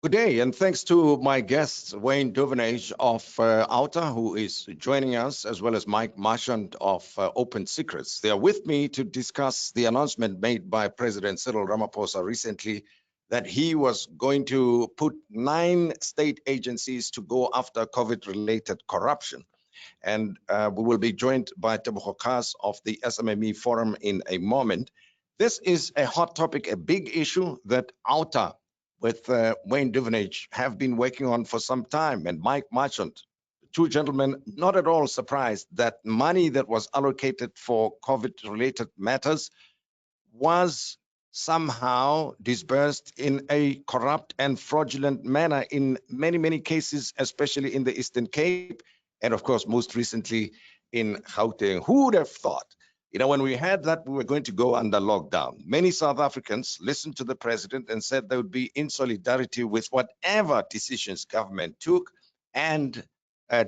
Good day, and thanks to my guest, Wayne Duvenage of OUTA, who is joining us, as well as Mike Marchant of Open Secrets. They are with me to discuss the announcement made by President Cyril Ramaphosa recently that he was going to put 9 state agencies to go after COVID-related corruption. And we will be joined by Tebogo Khaas of the SMME Forum in a moment. This is a hot topic, a big issue that OUTA with Wayne Duvenage have been working on for some time, and Mike Marchant, two gentlemen not at all surprised that money that was allocated for COVID-related matters was somehow disbursed in a corrupt and fraudulent manner in many, many cases, especially in the Eastern Cape, and of course, most recently in Gauteng. Who would have thought? You know, when we had that, we were going to go under lockdown. Many South Africans listened to the president and said they would be in solidarity with whatever decisions government took and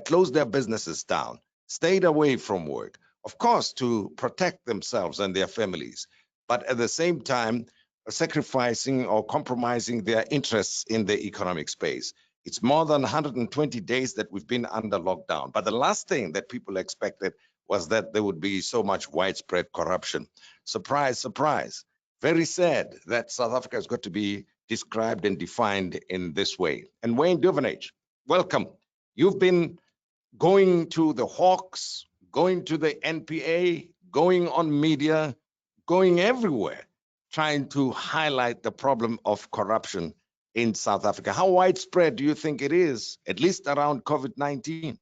closed their businesses down, stayed away from work, of course, to protect themselves and their families, but at the same time, sacrificing or compromising their interests in the economic space. It's more than 120 days that we've been under lockdown. But the last thing that people expected was that there would be so much widespread corruption. Surprise, surprise. Very sad that South Africa has got to be described and defined in this way. And Wayne Duvenage, welcome. You've been going to the Hawks, going to the NPA, going on media, going everywhere, trying to highlight the problem of corruption in South Africa. How widespread do you think it is, at least around COVID-19?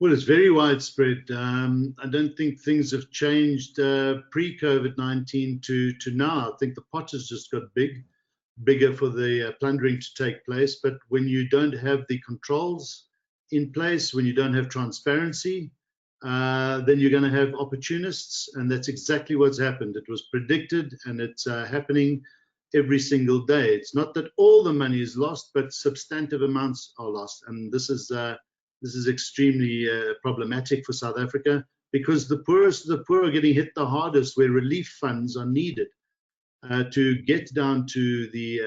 Well, it's very widespread. I don't think things have changed pre-COVID-19 to now. I think the pot has just got bigger for the plundering to take place. But when you don't have the controls in place, when you don't have transparency, then you're going to have opportunists. And that's exactly what's happened. It was predicted, and it's happening every single day. It's not that all the money is lost, but substantive amounts are lost. And this is extremely problematic for South Africa, because the poor are getting hit the hardest, where relief funds are needed to get down to the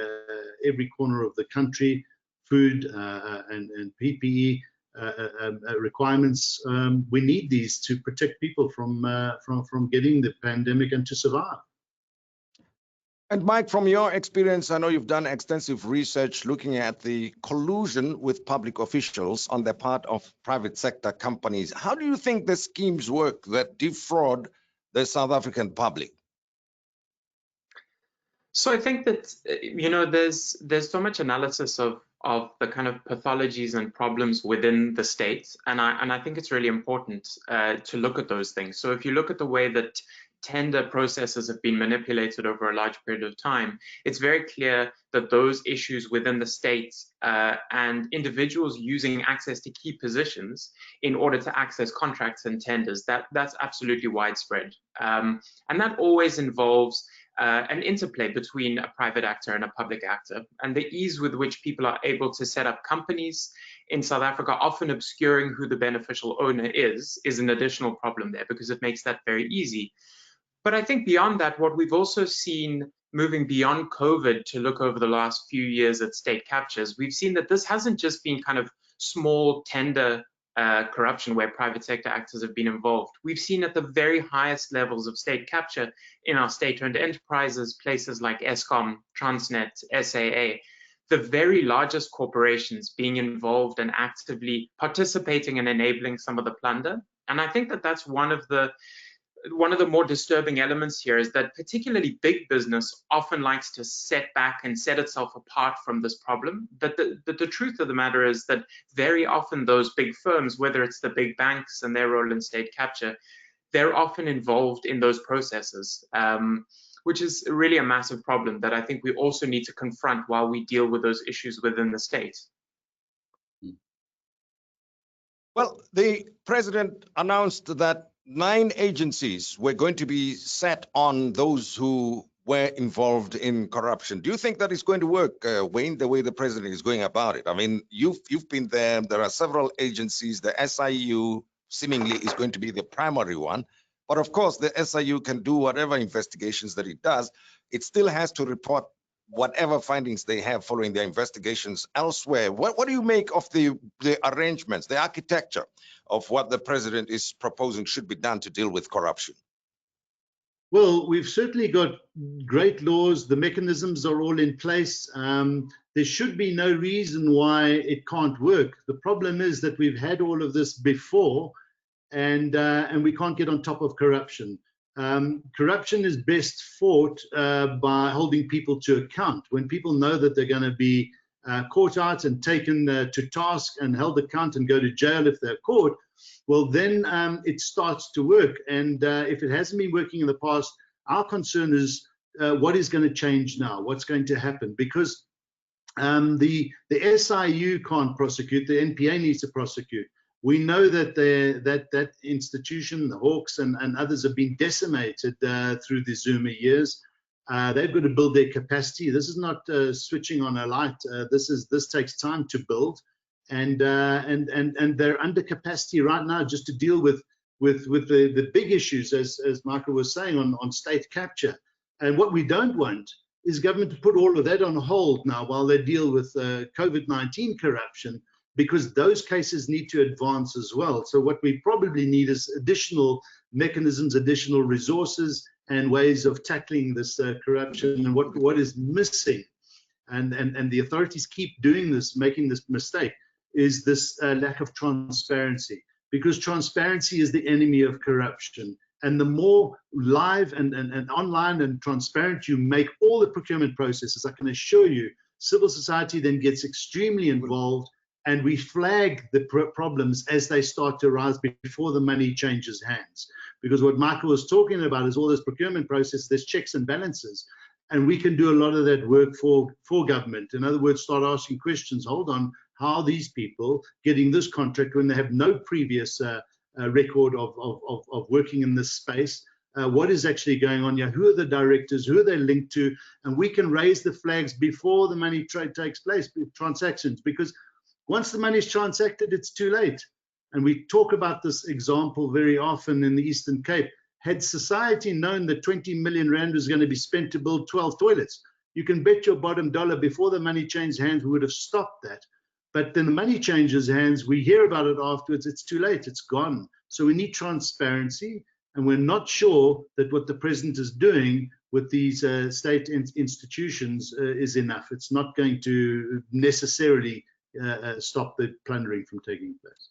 every corner of the country. Food and PPE requirements. We need these to protect people from getting the pandemic and to survive. And Mike, from your experience, I know you've done extensive research looking at the collusion with public officials on the part of private sector companies. How do you think the schemes work that defraud the South African public? So I think that, you know, there's so much analysis of the kind of pathologies and problems within the state, and I think it's really important to look at those things. So if you look at the way that tender processes have been manipulated over a large period of time, it's very clear that those issues within the state and individuals using access to key positions in order to access contracts and tenders, that's absolutely widespread. And that always involves an interplay between a private actor and a public actor, and the ease with which people are able to set up companies in South Africa, often obscuring who the beneficial owner is an additional problem there, because it makes that very easy. But I think beyond that, what we've also seen, moving beyond COVID to look over the last few years at state captures, we've seen that this hasn't just been kind of small tender corruption where private sector actors have been involved. We've seen at the very highest levels of state capture in our state-owned enterprises, places like Eskom, Transnet, SAA, the very largest corporations being involved and actively participating and enabling some of the plunder. And I think that that's one of the more disturbing elements here, is that particularly big business often likes to set back and set itself apart from this problem. But the truth of the matter is that very often those big firms, whether it's the big banks and their role in state capture, they're often involved in those processes, which is really a massive problem that I think we also need to confront while we deal with those issues within the state. Well, the president announced that 9 agencies were going to be set on those who were involved in corruption. Do you think that is going to work, Wayne, the way the president is going about it? I mean, you've been there. There are several agencies. The SIU seemingly is going to be the primary one. But of course, the SIU can do whatever investigations that it does. It still has to report whatever findings they have following their investigations elsewhere. What do you make of the arrangements, the architecture of what the president is proposing should be done to deal with corruption? Well, we've certainly got great laws. The mechanisms are all in place. There should be no reason why it can't work. The problem is that we've had all of this before, and we can't get on top of corruption. Corruption is best fought by holding people to account. When people know that they're going to be caught out and taken to task and held account and go to jail if they're caught, well, then it starts to work. And if it hasn't been working in the past, our concern is what is going to change now? What's going to happen? Because the SIU can't prosecute, the NPA needs to prosecute. We know that that institution, the Hawks and others, have been decimated through the Zuma years. They've got to build their capacity. This is not switching on a light. This takes time to build, and they're under capacity right now just to deal with the big issues, as Michael was saying, on state capture. And what we don't want is government to put all of that on hold now while they deal with COVID-19 corruption, because those cases need to advance as well. So what we probably need is additional mechanisms, additional resources, and ways of tackling this corruption. And what is missing, and the authorities keep doing this, making this mistake, is this lack of transparency, because transparency is the enemy of corruption. And the more live and online and transparent you make all the procurement processes, I can assure you, civil society then gets extremely involved, and we flag the problems as they start to rise before the money changes hands. Because what Michael was talking about is all this procurement process, there's checks and balances, and we can do a lot of that work for government. In other words, start asking questions. Hold on, how are these people getting this contract when they have no previous record of working in this space? What is actually going on here? Who are the directors? Who are they linked to? And we can raise the flags before the money takes place, transactions, because once the money is transacted, it's too late. And we talk about this example very often in the Eastern Cape. Had society known that 20 million rand was going to be spent to build 12 toilets, you can bet your bottom dollar before the money changed hands, we would have stopped that. But then the money changes hands, we hear about it afterwards, it's too late, it's gone. So we need transparency, and we're not sure that what the president is doing with these state institutions is enough. It's not going to necessarily stop the plundering from taking place.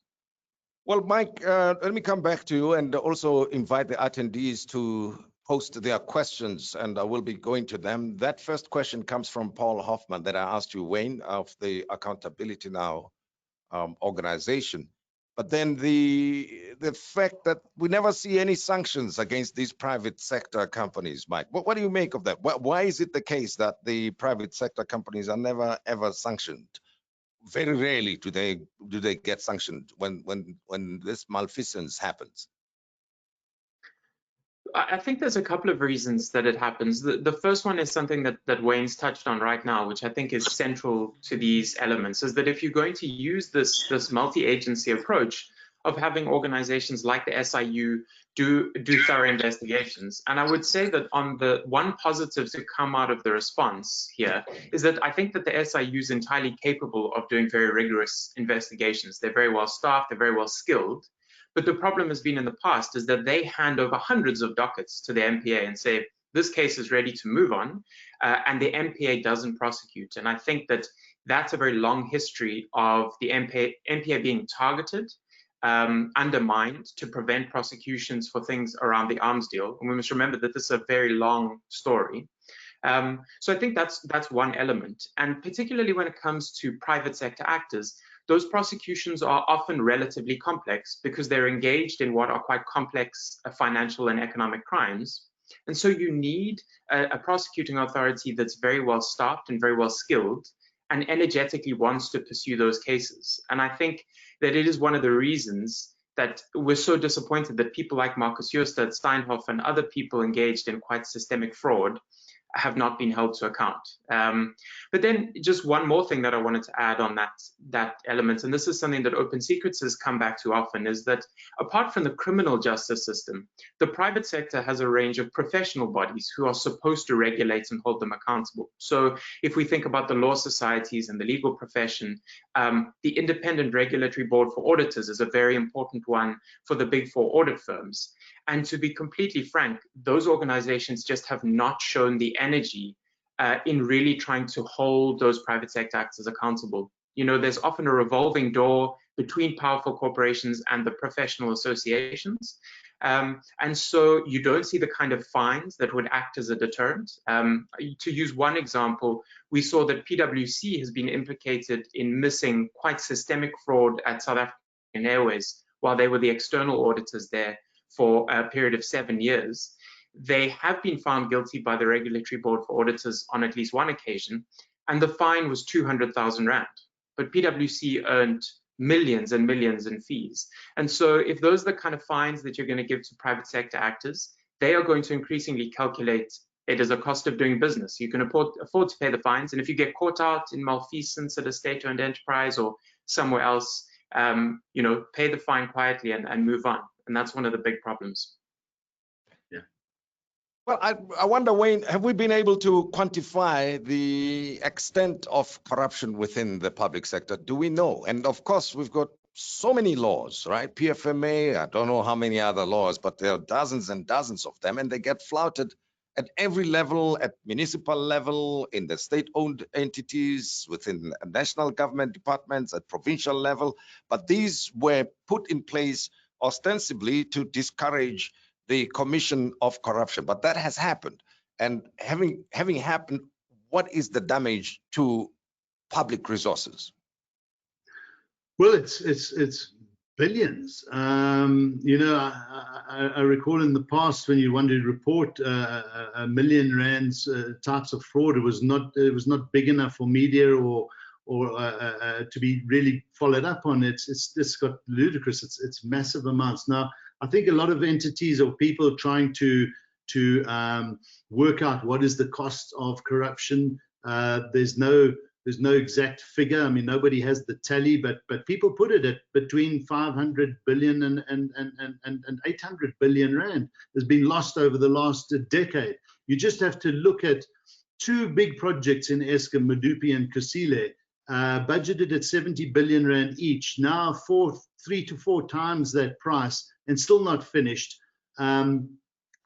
Well, Mike, let me come back to you and also invite the attendees to post their questions, and I will be going to them. That first question comes from Paul Hoffman that I asked you, Wayne, of the Accountability Now organization. But then the fact that we never see any sanctions against these private sector companies, Mike, what do you make of that? Why is it the case that the private sector companies are never ever sanctioned? Very rarely do they get sanctioned when this malfeasance happens. I think there's a couple of reasons that it happens. The first one is something that Wayne's touched on right now, which I think is central to these elements, is that if you're going to use this multi-agency approach of having organizations like the SIU do thorough investigations, and I would say that on the one positive to come out of the response here is that I think that the SIU is entirely capable of doing very rigorous investigations. They're very well staffed, they're very well skilled. But the problem has been in the past is that they hand over hundreds of dockets to the MPA and say, this case is ready to move on, and the MPA doesn't prosecute. And I think that that's a very long history of the MPA being targeted, undermined to prevent prosecutions for things around the arms deal. And we must remember that this is a very long story. So I think that's one element. And particularly when it comes to private sector actors, those prosecutions are often relatively complex because they're engaged in what are quite complex financial and economic crimes. And so you need a prosecuting authority that's very well staffed and very well skilled and energetically wants to pursue those cases. And I think that it is one of the reasons that we're so disappointed that people like Marcus Jooste, Steinhoff, and other people engaged in quite systemic fraud have not been held to account. But then just one more thing that I wanted to add on that element, and this is something that Open Secrets has come back to often, is that apart from the criminal justice system, the private sector has a range of professional bodies who are supposed to regulate and hold them accountable. So if we think about the law societies and the legal profession, the Independent Regulatory Board for Auditors is a very important one for the Big Four audit firms. And to be completely frank, those organizations just have not shown the energy in really trying to hold those private sector actors accountable. You know, there's often a revolving door between powerful corporations and the professional associations. And so you don't see the kind of fines that would act as a deterrent. To use one example, we saw that PwC has been implicated in missing quite systemic fraud at South African Airways while they were the external auditors there for a period of 7 years. They have been found guilty by the Regulatory Board for Auditors on at least one occasion, and the fine was 200,000 Rand. But PwC earned millions and millions in fees. And so if those are the kind of fines that you're going to give to private sector actors, they are going to increasingly calculate it as a cost of doing business. You can afford to pay the fines. And if you get caught out in malfeasance at a state-owned enterprise or somewhere else, you know, pay the fine quietly and move on. And that's one of the big problems. Yeah. Well, I wonder, Wayne, have we been able to quantify the extent of corruption within the public sector? Do we know? And of course, we've got so many laws, right? PFMA, I don't know how many other laws, but there are dozens and dozens of them, and they get flouted at every level, at municipal level, in the state-owned entities, within national government departments, at provincial level. But these were put in place ostensibly to discourage the commission of corruption, but that has happened. And having happened, what is the damage to public resources? Well, it's billions. You know, I recall in the past when you wanted to report a million rands types of fraud, it was not big enough for media or to be really followed up on. It's just got ludicrous. It's massive amounts. Now, I think a lot of entities or people trying to work out what is the cost of corruption. There's no exact figure. I mean, nobody has the tally, but people put it at between 500 billion and 800 billion Rand has been lost over the last decade. You just have to look at two big projects in Eskom, Medupi and Kusile, budgeted at 70 billion Rand each, now 3 to 4 times that price and still not finished. And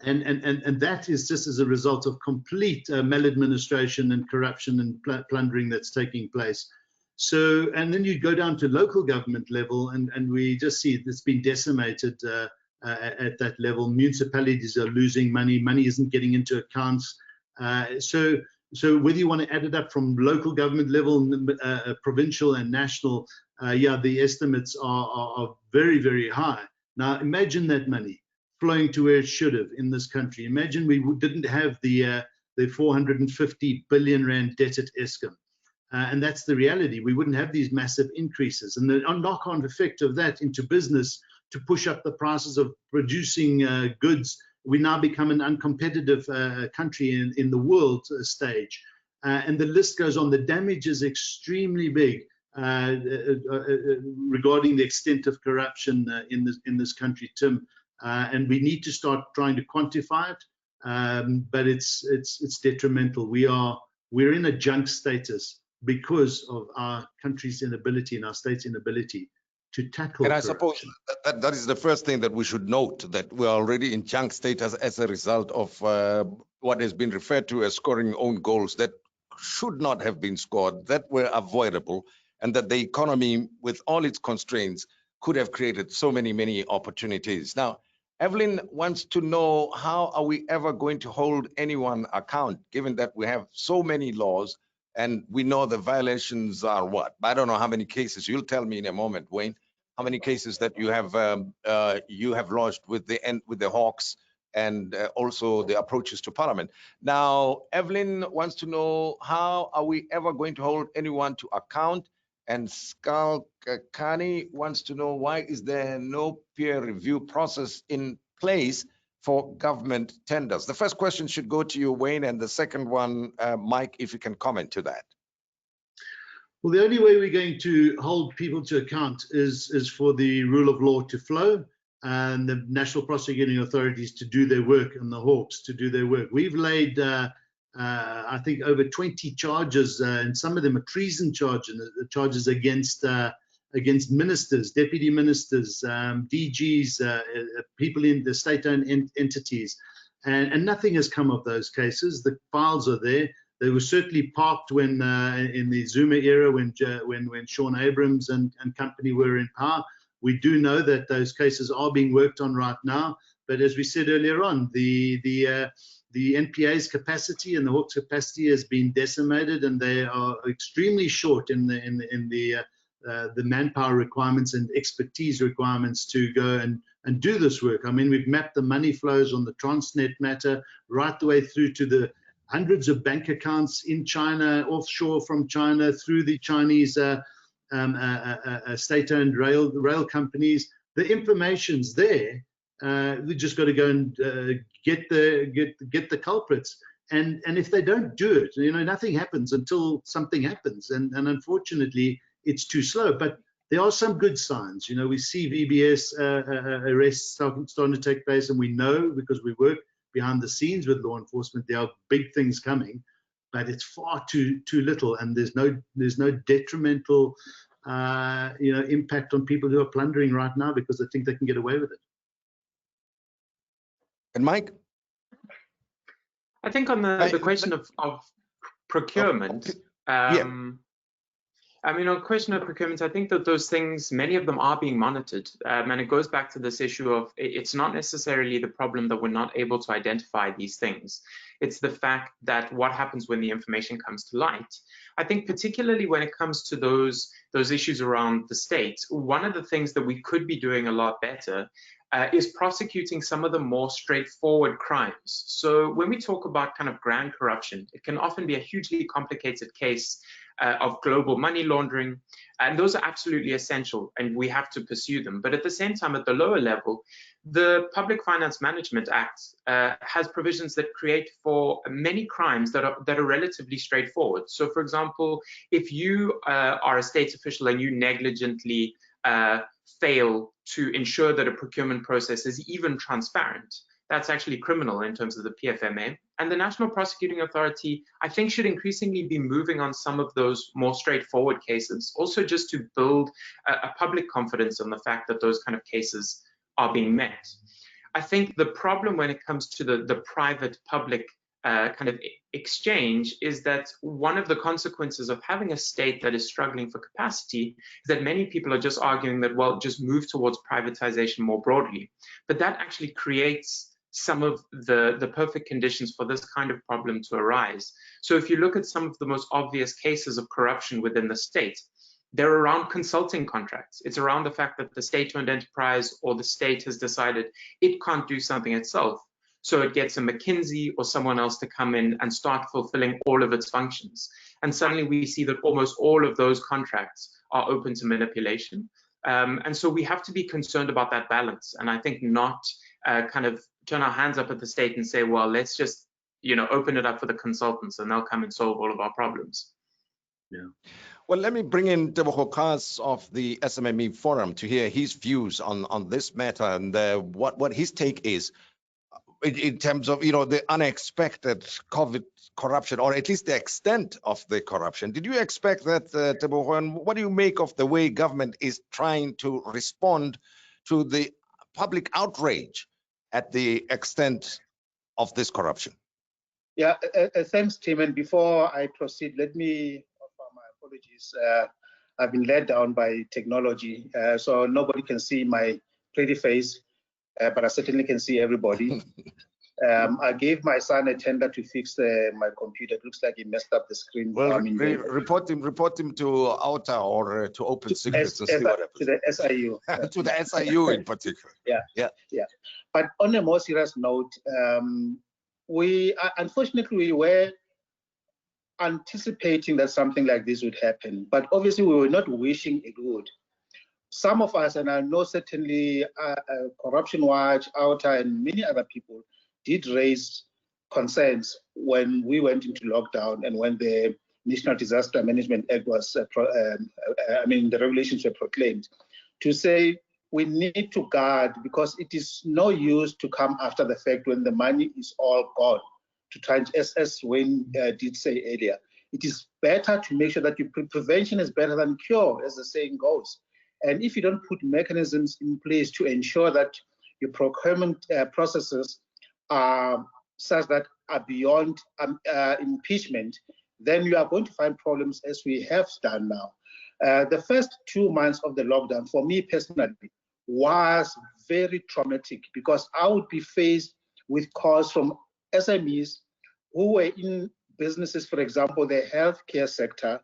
that is just as a result of complete maladministration and corruption and plundering that's taking place. So, and then you go down to local government level, and we just see it's been decimated at that level. Municipalities are losing money. Money isn't getting into accounts. So whether you want to add it up from local government level, provincial and national, yeah, the estimates are very, very high. Now, imagine that money flowing to where it should have in this country. Imagine we didn't have the 450 billion Rand debt at Eskom. And that's the reality. We wouldn't have these massive increases. And the knock-on effect of that into business to push up the prices of producing goods, we now become an uncompetitive country in the world stage. And the list goes on. The damage is extremely big regarding the extent of corruption in this country, Tim. And we need to start trying to quantify it, but it's detrimental. We're in a junk status because of our country's inability and our state's inability to tackle. And I corruption. suppose that is the first thing that we should note, that we're already in junk status as a result of what has been referred to as scoring own goals that should not have been scored, that were avoidable, and that the economy, with all its constraints, could have created so many opportunities. Now, Evelyn wants to know, how are we ever going to hold anyone account, given that we have so many laws and we know the violations are what? I don't know how many cases. You'll tell me in a moment, Wayne, how many cases that you have lodged with the Hawks and also the approaches to Parliament. Now, Evelyn wants to know, how are we ever going to hold anyone to account? And Skalkani wants to know, why is there no peer review process in place for government tenders? The first question should go to you, Wayne, and the second one, Mike, if you can comment to that. Well, the only way we're going to hold people to account is for the rule of law to flow and the national prosecuting authorities to do their work and the hawks to do their work. We've laid, I think, over 20 charges, and some of them are treason charges against ministers, deputy ministers, DGs, people in the state-owned entities, and nothing has come of those cases. The files are there. They were certainly parked when in the Zuma era, when Sean Abrams and company were in power. We do know that those cases are being worked on right now. But as we said earlier on, the NPA's capacity and the Hawks capacity has been decimated, and they are extremely short in the manpower requirements and expertise requirements to go and do this work. I mean, we've mapped the money flows on the Transnet matter right the way through to the hundreds of bank accounts in China, offshore from China, through the Chinese state-owned rail companies. The information's there. We just got to go and get the culprits. And if they don't do it, nothing happens until something happens. And unfortunately, it's too slow. But there are some good signs. We see VBS arrests starting to take place, and we know, because we work behind the scenes with law enforcement, there are big things coming, but it's far too little, and there's no detrimental impact on people who are plundering right now because they think they can get away with it. And Mike? I think on the question of procurement, I mean, on question of procurement, I think that those things, many of them are being monitored. And it goes back to this issue of it's not necessarily the problem that we're not able to identify these things. It's the fact that what happens when the information comes to light. I think particularly when it comes to those issues around the state, one of the things that we could be doing a lot better is prosecuting some of the more straightforward crimes. So when we talk about kind of grand corruption, it can often be a hugely complicated case of global money laundering, and those are absolutely essential, and we have to pursue them. But at the same time, at the lower level, the Public Finance Management Act has provisions that create for many crimes that are relatively straightforward. So, for example, if you are a state official and you negligently fail to ensure that a procurement process is even transparent, that's actually criminal in terms of the PFMA. And the National Prosecuting Authority, I think, should increasingly be moving on some of those more straightforward cases, also just to build a public confidence on the fact that those kind of cases are being met. I think the problem when it comes to the private-public kind of exchange is that one of the consequences of having a state that is struggling for capacity is that many people are just arguing that, well, just move towards privatization more broadly. But that actually creates some of the perfect conditions for this kind of problem to arise. So if you look at some of the most obvious cases of corruption within the state, they're around consulting contracts. It's around the fact that the state-owned enterprise or the state has decided it can't do something itself. So it gets a McKinsey or someone else to come in and start fulfilling all of its functions. And suddenly we see that almost all of those contracts are open to manipulation. And so we have to be concerned about that balance. And I think not kind of turn our hands up at the state and say, well, let's just, open it up for the consultants and they'll come and solve all of our problems. Yeah. Well, let me bring in Tebogo Khaas of the SMME Forum to hear his views on this matter and what his take is in terms of, the unexpected COVID corruption, or at least the extent of the corruption. Did you expect that, Tebogo? And what do you make of the way government is trying to respond to the public outrage at the extent of this corruption? Yeah, thanks, Tim. And before I proceed, let me offer my apologies. I've been let down by technology, so nobody can see my pretty face, but I certainly can see everybody. I gave my son a tender to fix my computer. It looks like he messed up the screen. Well, report him to OUTA or to Open Secrets and see what happens. To the SIU. To the SIU in particular. Yeah. But on a more serious note, unfortunately, we were anticipating that something like this would happen, but obviously we were not wishing it would. some of us, and I know certainly Corruption Watch, OUTA, and many other people did raise concerns when we went into lockdown and when the National Disaster Management Act was, the regulations were proclaimed, to say we need to guard, because it is no use to come after the fact when the money is all gone, to try, as Wayne did say earlier. It is better to make sure that prevention is better than cure, as the saying goes. And if you don't put mechanisms in place to ensure that your procurement processes are such that are beyond impeachment, then you are going to find problems as we have done now. The first 2 months of the lockdown, for me personally, was very traumatic, because I would be faced with calls from SMEs who were in businesses, for example, the healthcare sector,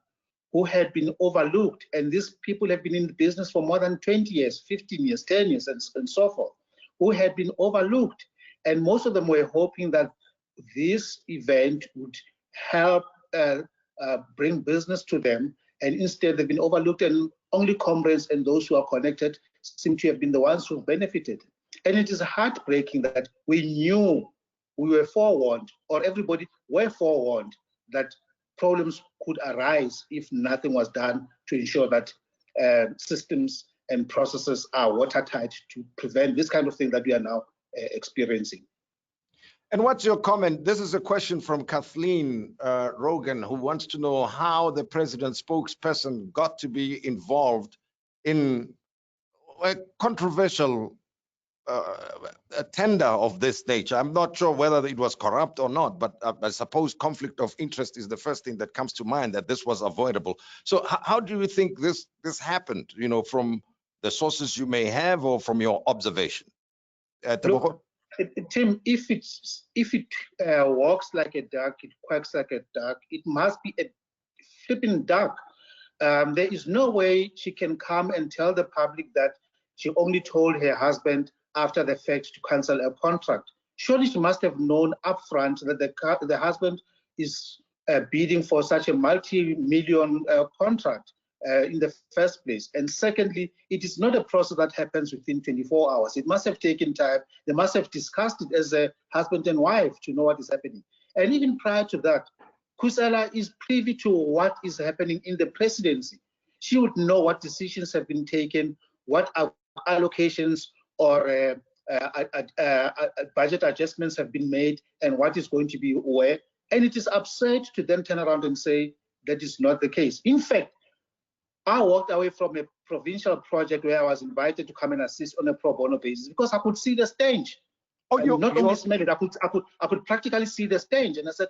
who had been overlooked. And these people have been in the business for more than 20 years, 15 years, 10 years, and so forth, who had been overlooked. And most of them were hoping that this event would help bring business to them. And instead, they've been overlooked, and only comrades and those who are connected seem to have been the ones who benefited. And it is heartbreaking that we knew, we were forewarned, or everybody were forewarned, that problems could arise if nothing was done to ensure that systems and processes are watertight to prevent this kind of thing that we are now experiencing. And what's your comment? This is a question from Kathleen Rogan, who wants to know how the president's spokesperson got to be involved in a controversial a tender of this nature. I'm not sure whether it was corrupt or not, but I suppose conflict of interest is the first thing that comes to mind, that this was avoidable. So how do you think this happened, you know, from the sources you may have or from your observation? Tebogo? Tim, if it walks like a duck, it quacks like a duck, it must be a flipping duck. There is no way she can come and tell the public that she only told her husband after the fact to cancel a contract. Surely she must have known upfront that the husband is bidding for such a multi-million contract in the first place. And secondly, it is not a process that happens within 24 hours. It must have taken time. They must have discussed it as a husband and wife to know what is happening. And even prior to that, Kusela is privy to what is happening in the presidency. She would know what decisions have been taken, what allocations or budget adjustments have been made, and what is going to be where. And it is absurd to then turn around and say that is not the case. In fact, I walked away from a provincial project where I was invited to come and assist on a pro bono basis because I could see the stench. Oh, not only smell it, I could practically see the stench, and I said,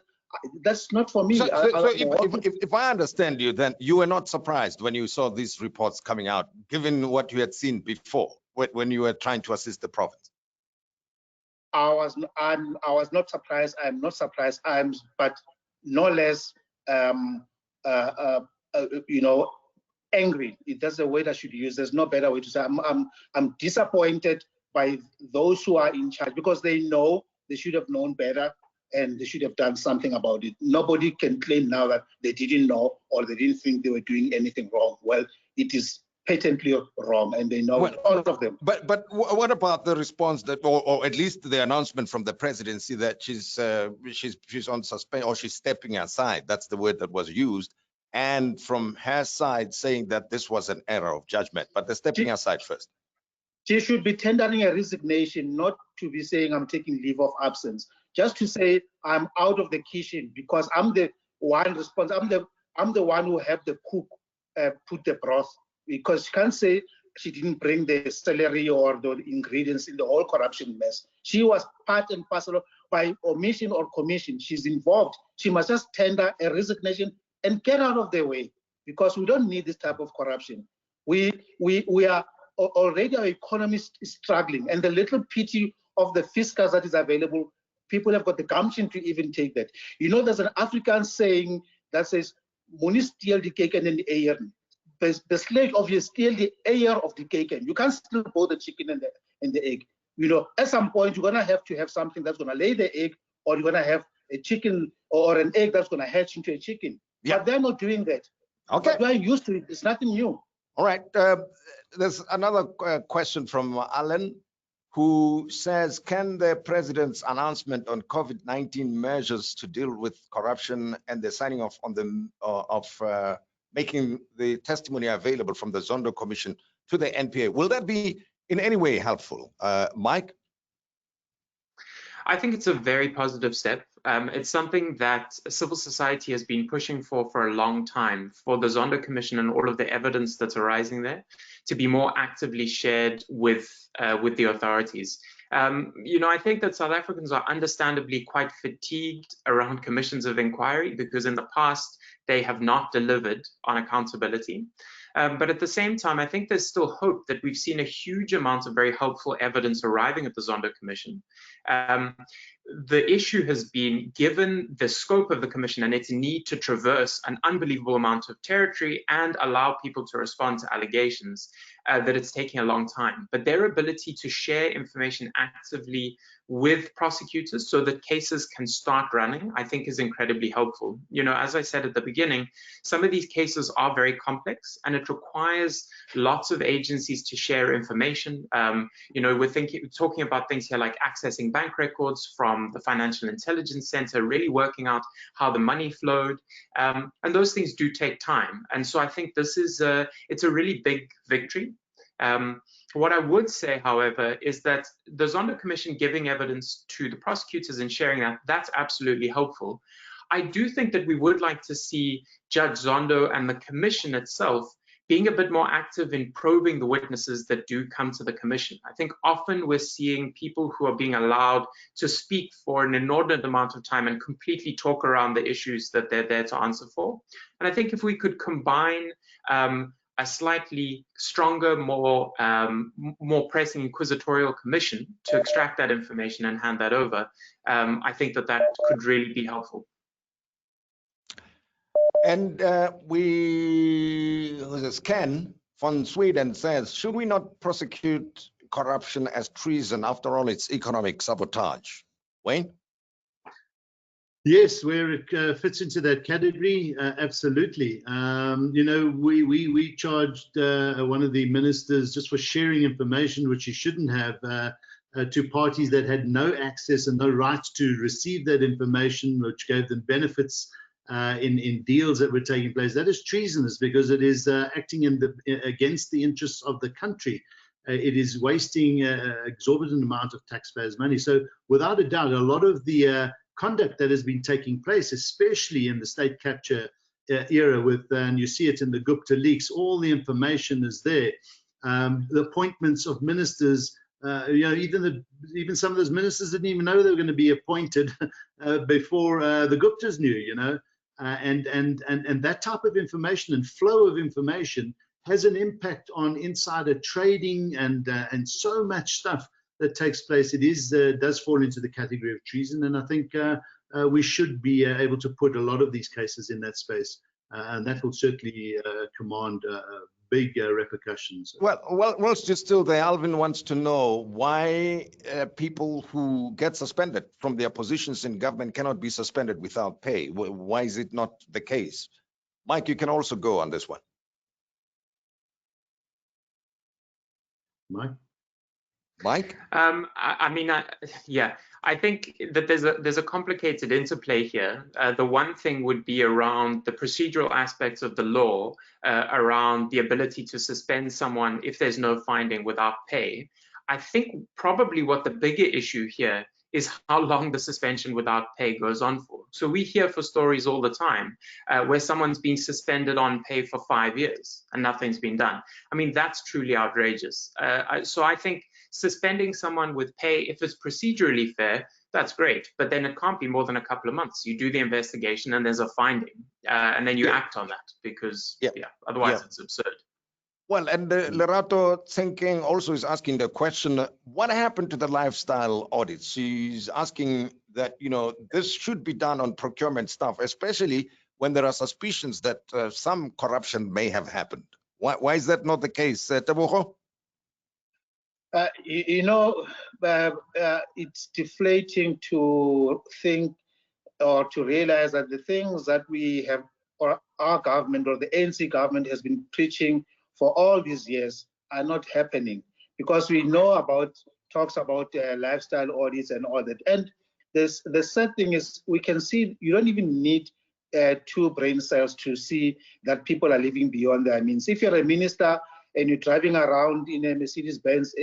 that's not for me. So if I understand you, then you were not surprised when you saw these reports coming out, given what you had seen before when you were trying to assist the province. I was not surprised. I'm not surprised. But no less, angry. That's the word I should use. There's no better way to say. I'm disappointed by those who are in charge, because they know they should have known better and they should have done something about it. Nobody can claim now that they didn't know or they didn't think they were doing anything wrong. Well, it is patently wrong, and they know it, all of them. But what about the response that, or at least the announcement from the presidency that she's on suspension, or she's stepping aside? That's the word that was used. And from her side saying that this was an error of judgment, but they're stepping aside first. She should be tendering a resignation, not to be saying I'm taking leave of absence. Just to say I'm out of the kitchen because I'm the one responsible. I'm the one who helped the cook put the broth, because she can't say she didn't bring the celery or the ingredients in the whole corruption mess. She was part and parcel by omission or commission. She's involved. She must just tender a resignation and get out of their way, because we don't need this type of corruption. We are already, our economy is struggling, and the little pity of the fiscals that is available, people have got the gumption to even take that. You know, there's an African saying that says, "Moni steal the cake and then the air." The slave of you steal the air of the cake, and you can't steal both the chicken and the egg. You know, at some point you're gonna have to have something that's gonna lay the egg, or you're gonna have a chicken or an egg that's gonna hatch into a chicken. Yeah. But they're not doing that. Okay. But we're used to it. It's nothing new. All right. There's another question from Alan, who says, can the president's announcement on COVID-19 measures to deal with corruption and the signing off on the making the testimony available from the Zondo Commission to the NPA, will that be in any way helpful? Mike? I think it's a very positive step. It's something that civil society has been pushing for a long time, for the Zondo Commission and all of the evidence that's arising there to be more actively shared with the authorities. I think that South Africans are understandably quite fatigued around commissions of inquiry, because in the past they have not delivered on accountability. But at the same time, I think there's still hope that we've seen a huge amount of very helpful evidence arriving at the Zondo Commission. The issue has been, given the scope of the commission and its need to traverse an unbelievable amount of territory and allow people to respond to allegations, that it's taking a long time. But their ability to share information actively with prosecutors so that cases can start running, I think is incredibly helpful. As I said at the beginning, some of these cases are very complex and it requires lots of agencies to share information. We're talking about things here like accessing bank records from the Financial Intelligence Center, really working out how the money flowed. And those things do take time. And so I think this is it's a really big victory. What I would say, however, is that the Zondo Commission giving evidence to the prosecutors and sharing that's absolutely helpful. I do think that we would like to see Judge Zondo and the Commission itself being a bit more active in probing the witnesses that do come to the Commission. I think often we're seeing people who are being allowed to speak for an inordinate amount of time and completely talk around the issues that they're there to answer for. And I think if we could combine a slightly stronger, more pressing inquisitorial commission to extract that information and hand that over, I think that could really be helpful. And Ken from Sweden says, should we not prosecute corruption as treason? After all, it's economic sabotage. Wayne? Yes, where it fits into that category, absolutely. We charged one of the ministers just for sharing information which he shouldn't have to parties that had no access and no right to receive that information, which gave them benefits in deals that were taking place. That is treasonous, because it is acting against the interests of the country. It is wasting exorbitant amount of taxpayers' money. So without a doubt, a lot of the conduct that has been taking place, especially in the state capture era, and you see it in the Gupta leaks, all the information is there. The appointments of ministers, even some of those ministers didn't even know they were going to be appointed before the Guptas knew, and that type of information and flow of information has an impact on insider trading and so much stuff that takes place. It does fall into the category of treason, and I think we should be able to put a lot of these cases in that space, and that will certainly command big repercussions. Well, just still there, Alvin wants to know why people who get suspended from their positions in government cannot be suspended without pay. Why is it not the case? Mike, you can also go on this one. Mike? I think that there's a complicated interplay here. The one thing would be around the procedural aspects of the law, around the ability to suspend someone if there's no finding without pay. I think probably what the bigger issue here is how long the suspension without pay goes on for. So we hear for stories all the time where someone's been suspended on pay for 5 years and nothing's been done. I mean, that's truly outrageous. So I think suspending someone with pay, if it's procedurally fair, that's great, but then it can't be more than a couple of months. You do the investigation and there's a finding, and then you act on that, because otherwise it's absurd. Well, and Lerato Thinking also is asking the question, what happened to the lifestyle audits? She's asking that, this should be done on procurement stuff, especially when there are suspicions that some corruption may have happened. Why is that not the case, Tebogo? It's deflating to think or to realize that the things that we have, or our government or the ANC government has been preaching for all these years are not happening, because we know about talks about lifestyle audits and all that. And the sad thing is, we can see you don't even need 2 brain cells to see that people are living beyond their means. If you're a minister and you're driving around in a Mercedes-Benz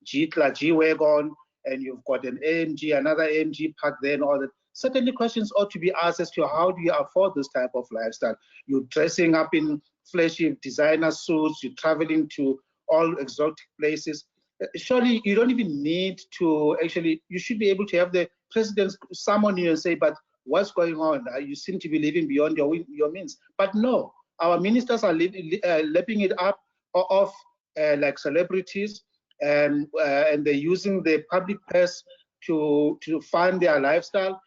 G-Wagon, and you've got an AMG, another AMG parked there and all that, certainly questions ought to be asked as to how do you afford this type of lifestyle. You're dressing up in flashy designer suits, you're traveling to all exotic places. Surely you don't even need to actually, you should be able to have the president summon you and say, but what's going on? You seem to be living beyond your means. But no, our ministers are lapping it up off like celebrities, and they're using the public purse to fund their lifestyle.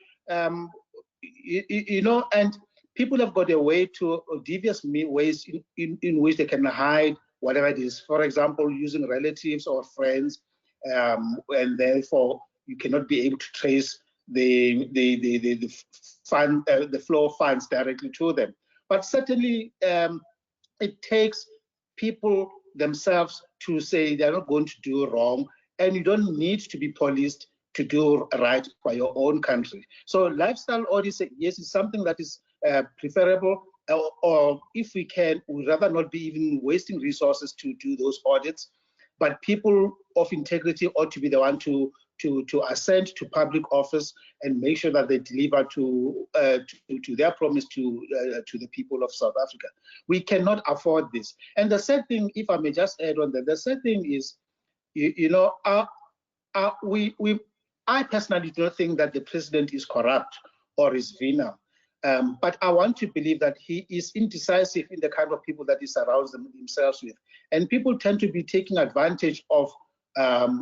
You know, and people have got a way to devious ways in which they can hide whatever it is. For example, using relatives or friends, and therefore you cannot be able to trace the fund, the flow of funds directly to them. But certainly, it takes people themselves to say they're not going to do wrong, and you don't need to be policed to do right by your own country. So lifestyle audits, yes, is something that is preferable, or if we can, we'd rather not be even wasting resources to do those audits. But people of integrity ought to be the one to ascend to public office and make sure that they deliver to their promise to the people of South Africa. We cannot afford this. And the sad thing, if I may just add on that, the sad thing is, you know, I personally do not think that the president is corrupt or is venal. But I want to believe that he is indecisive in the kind of people that he surrounds himself with. And people tend to be taking advantage of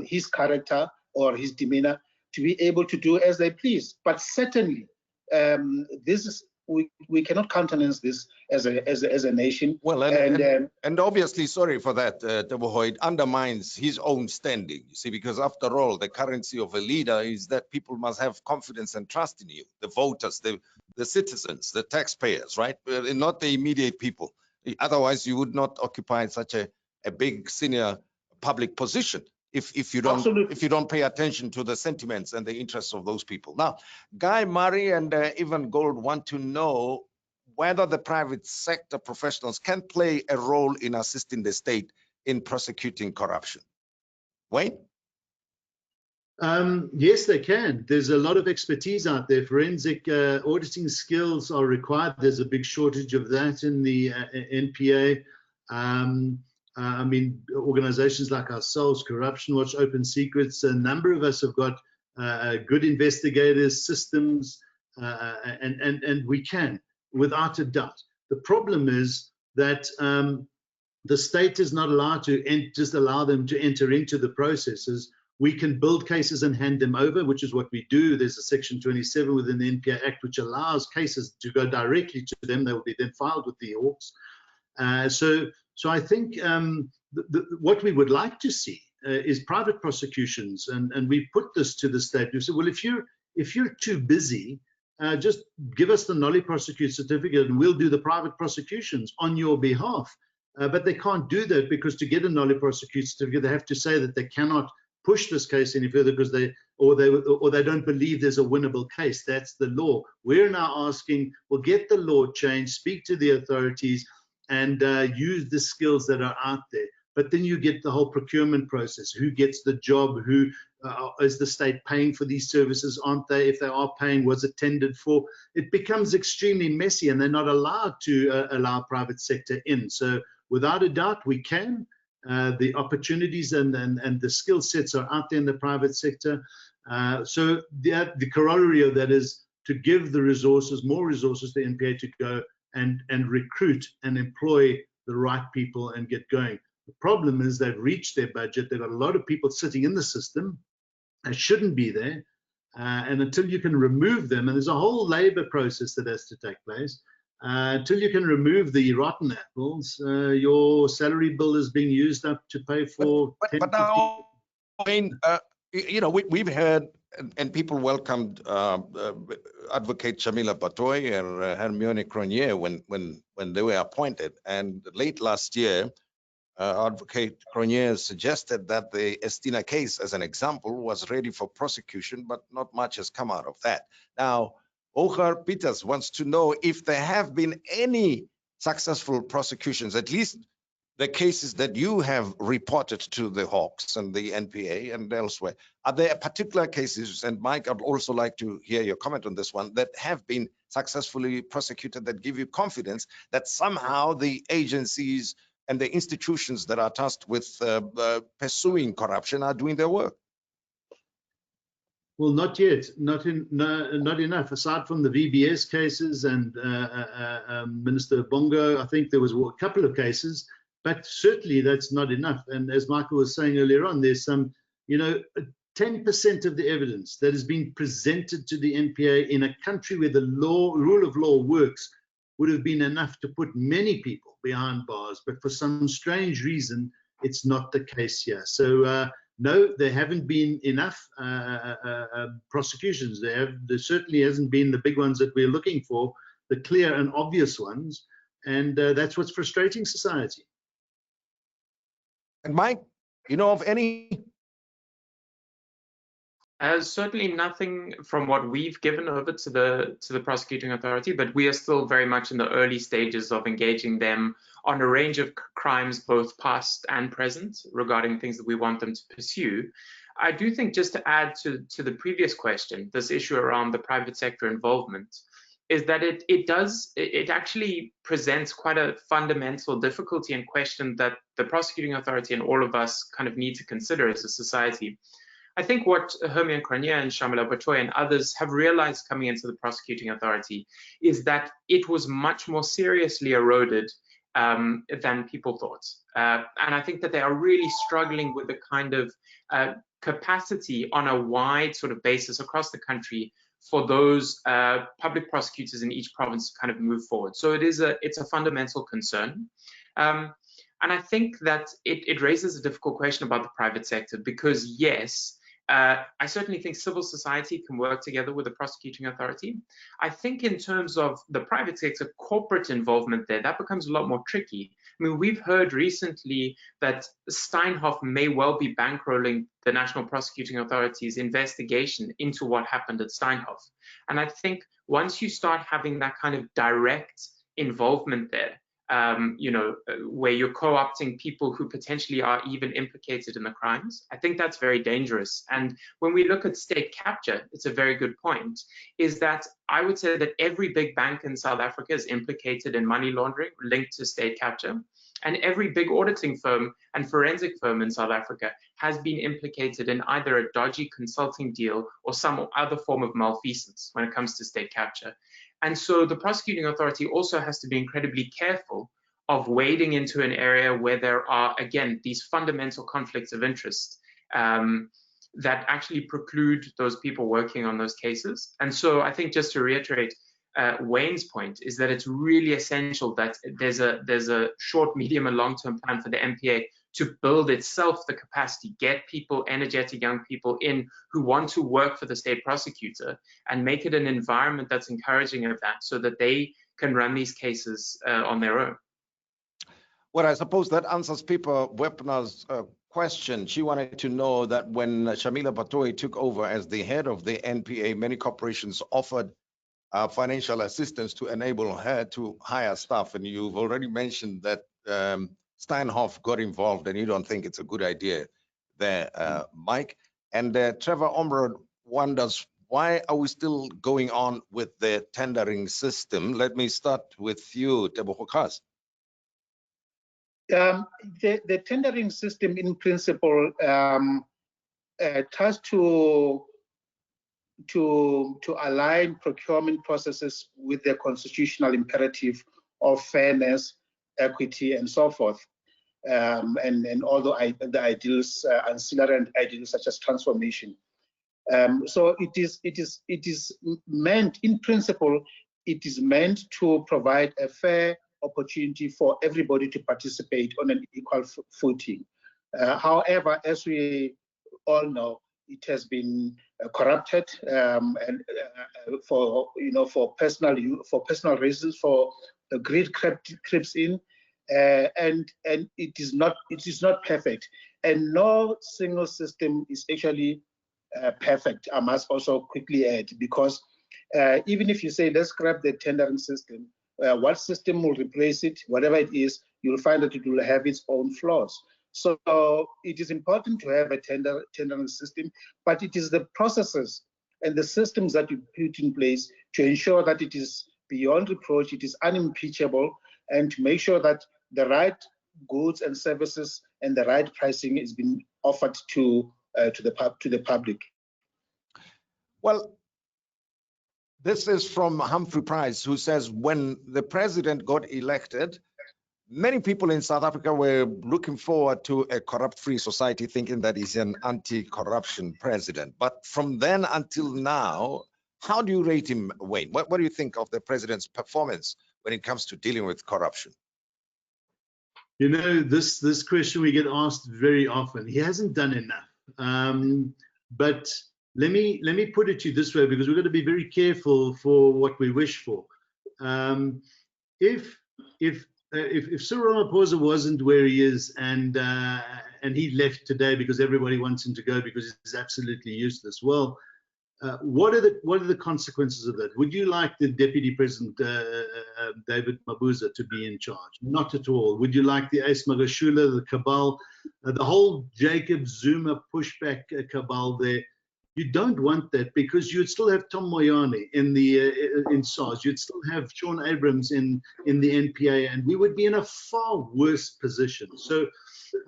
his character or his demeanor to be able to do as they please. But certainly, this is, we cannot countenance this as a nation. Well, and obviously, sorry for that, Tebogo, it undermines his own standing, you see, because after all, the currency of a leader is that people must have confidence and trust in you, the voters, the citizens, the taxpayers, right? Not the immediate people. Otherwise, you would not occupy such a big senior public position if you don't pay attention to the sentiments and the interests of those people. Now, Guy Murray and Evan Gold want to know whether the private sector professionals can play a role in assisting the state in prosecuting corruption. Wayne? Yes, they can. There's a lot of expertise out there. Forensic auditing skills are required. There's a big shortage of that in the NPA. I mean, organizations like ourselves, Corruption Watch, Open Secrets, a number of us have got good investigators, systems, and we can, without a doubt. The problem is that the state is not allowed to just allow them to enter into the processes. We can build cases and hand them over, which is what we do. There's a Section 27 within the NPA Act which allows cases to go directly to them. They will be then filed with the Hawks. So I think what we would like to see is private prosecutions, and we put this to the state. We said, well, if you're too busy, just give us the Nolly prosecute certificate and we'll do the private prosecutions on your behalf. But they can't do that, because to get a Nolly prosecute certificate, they have to say that they cannot push this case any further because they don't believe there's a winnable case. That's the law. We're now asking, well, get the law changed, speak to the authorities, and use the skills that are out there. But then you get the whole procurement process. Who gets the job? Who is the state paying for these services? Aren't they? If they are paying, was it tendered for? It becomes extremely messy, and they're not allowed to allow private sector in. So without a doubt, we can. The opportunities and the skill sets are out there in the private sector. So the corollary of that is to give the resources, more resources to NPA to go and recruit and employ the right people and get going. The problem is they've reached their budget. They've got a lot of people sitting in the system that shouldn't be there. And until you can remove them, and there's a whole labor process that has to take place, until you can remove the rotten apples, your salary bill is being used up to pay for. But now, Wayne, you know, we've heard, and people welcomed Advocate Shamila Batoy and Hermione Cronje when they were appointed. And late last year, Advocate Cronje suggested that the Estina case, as an example, was ready for prosecution, but not much has come out of that. Now, Ogar Peters wants to know if there have been any successful prosecutions, at least the cases that you have reported to the Hawks and the NPA and elsewhere. Are there particular cases, and Mike, I'd also like to hear your comment on this one, that have been successfully prosecuted that give you confidence that somehow the agencies and the institutions that are tasked with pursuing corruption are doing their work? Well, not yet, not enough. Aside from the VBS cases and Minister Bongo, I think there was a couple of cases, but certainly that's not enough. And as Michael was saying earlier on, there's some, 10% of the evidence that has been presented to the NPA in a country where the rule of law works would have been enough to put many people behind bars, but for some strange reason, it's not the case here. So no, there haven't been enough prosecutions. There certainly hasn't been the big ones that we're looking for, the clear and obvious ones, and that's what's frustrating society. And Mike, you know of any? Certainly nothing from what we've given over to the prosecuting authority, but we are still very much in the early stages of engaging them on a range of crimes, both past and present, regarding things that we want them to pursue. I do think, just to add to the previous question, this issue around the private sector involvement, is that it actually presents quite a fundamental difficulty and question that the prosecuting authority and all of us kind of need to consider as a society. I think what Hermione Cronje and Shamila Batoy and others have realized coming into the prosecuting authority is that it was much more seriously eroded than people thought. And I think that they are really struggling with the kind of capacity on a wide sort of basis across the country for those public prosecutors in each province to kind of move forward. So it's a fundamental concern. And I think that it raises a difficult question about the private sector, because yes, I certainly think civil society can work together with the prosecuting authority. I think in terms of the private sector corporate involvement there, that becomes a lot more tricky. I mean, we've heard recently that Steinhoff may well be bankrolling the National Prosecuting Authority's investigation into what happened at Steinhoff. And I think once you start having that kind of direct involvement there, where you're co-opting people who potentially are even implicated in the crimes, I think that's very dangerous. And when we look at state capture, it's a very good point, is that I would say that every big bank in South Africa is implicated in money laundering linked to state capture. And every big auditing firm and forensic firm in South Africa has been implicated in either a dodgy consulting deal or some other form of malfeasance when it comes to state capture. And so the prosecuting authority also has to be incredibly careful of wading into an area where there are, again, these fundamental conflicts of interest that actually preclude those people working on those cases. And so I think, just to reiterate Wayne's point, is that it's really essential that there's a short, medium, and long-term plan for the NPA to build itself the capacity, get people, energetic young people in who want to work for the state prosecutor, and make it an environment that's encouraging of that, so that they can run these cases on their own. Well, I suppose that answers Pippa Webner's question. She wanted to know that when Shamila Batoy took over as the head of the NPA, many corporations offered financial assistance to enable her to hire staff. And you've already mentioned that Steinhoff got involved, and you don't think it's a good idea there, Mike. And Trevor Omrod wonders, why are we still going on with the tendering system? Let me start with you, Tebogo Khaas. The tendering system, in principle, tries to align procurement processes with the constitutional imperative of fairness, equity, and so forth, and all the ideals, ancillary ideals such as transformation. So it is meant, in principle, it is meant to provide a fair opportunity for everybody to participate on an equal footing. However, as we all know, it has been corrupted, and for personal reasons, for the greed creeps in, and it is not perfect, and no single system is actually perfect. I must also quickly add, because even if you say let's scrap the tendering system, what system will replace it, whatever it is, you'll find that it will have its own flaws. So it is important to have a tendering system, but it is the processes and the systems that you put in place to ensure that it is beyond reproach, it is unimpeachable, and to make sure that the right goods and services and the right pricing is being offered to the public. Well, this is from Humphrey Price, who says when the president got elected, many people in South Africa were looking forward to a corrupt-free society, thinking that he's an anti-corruption president. But from then until now, how do you rate him, Wayne? What do you think of the president's performance when it comes to dealing with corruption? You know, this question we get asked very often. He hasn't done enough. But let me put it to you this way, because we've got to be very careful for what we wish for. If Cyril Ramaphosa wasn't where he is and he left today because everybody wants him to go because he's absolutely useless, well, what are the consequences of that? Would you like the Deputy President David Mabuza to be in charge? Not at all. Would you like the Ace Magashule, the cabal, the whole Jacob Zuma pushback cabal there? You don't want that, because you'd still have Tom Moyane in SARS. You'd still have Sean Abrams in the NPA, and we would be in a far worse position. So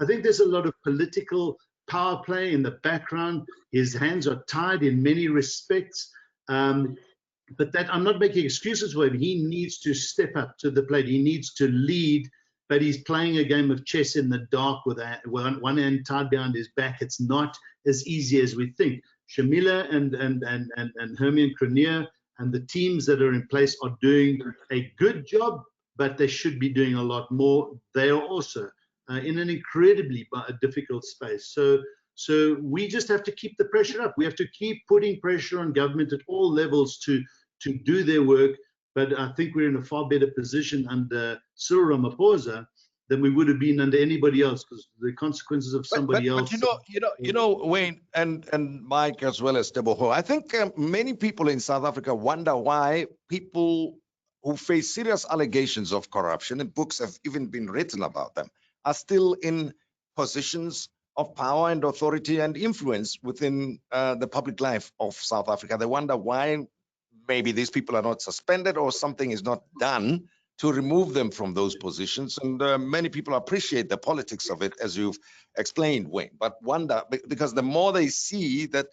I think there's a lot of political power play in the background. His hands are tied in many respects. But that, I'm not making excuses for him. He needs to step up to the plate. He needs to lead, but he's playing a game of chess in the dark with one hand tied behind his back. It's not as easy as we think. Shamila and Hermione Cranier and the teams that are in place are doing a good job, but they should be doing a lot more. They are also in an incredibly difficult space. So we just have to keep the pressure up. We have to keep putting pressure on government at all levels to do their work. But I think we're in a far better position under Cyril Ramaphosa than we would have been under anybody else, because the consequences of somebody else. You know, Wayne and Mike, as well as Tebogo, I think many people in South Africa wonder why people who face serious allegations of corruption, and books have even been written about them, are still in positions of power and authority and influence within the public life of South Africa. They wonder why maybe these people are not suspended or something is not done to remove them from those positions. And many people appreciate the politics of it, as you've explained, Wayne, but wonder, because the more they see that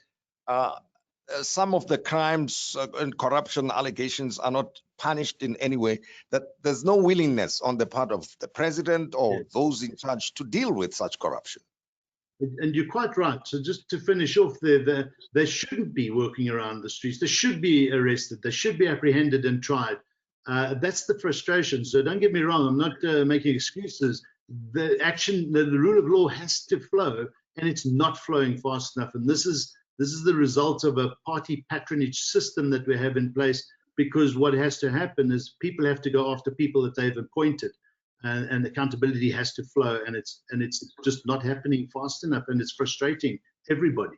some of the crimes and corruption allegations are not punished in any way, that there's no willingness on the part of the president or those in charge to deal with such corruption. And you're quite right. So just to finish off there, they shouldn't be working around the streets. They should be arrested. They should be apprehended and tried. That's the frustration. So don't get me wrong. I'm not making excuses. The action, the rule of law has to flow, and it's not flowing fast enough. And this is the result of a party patronage system that we have in place, because what has to happen is people have to go after people that they've appointed, and accountability has to flow, and it's just not happening fast enough, and it's frustrating everybody.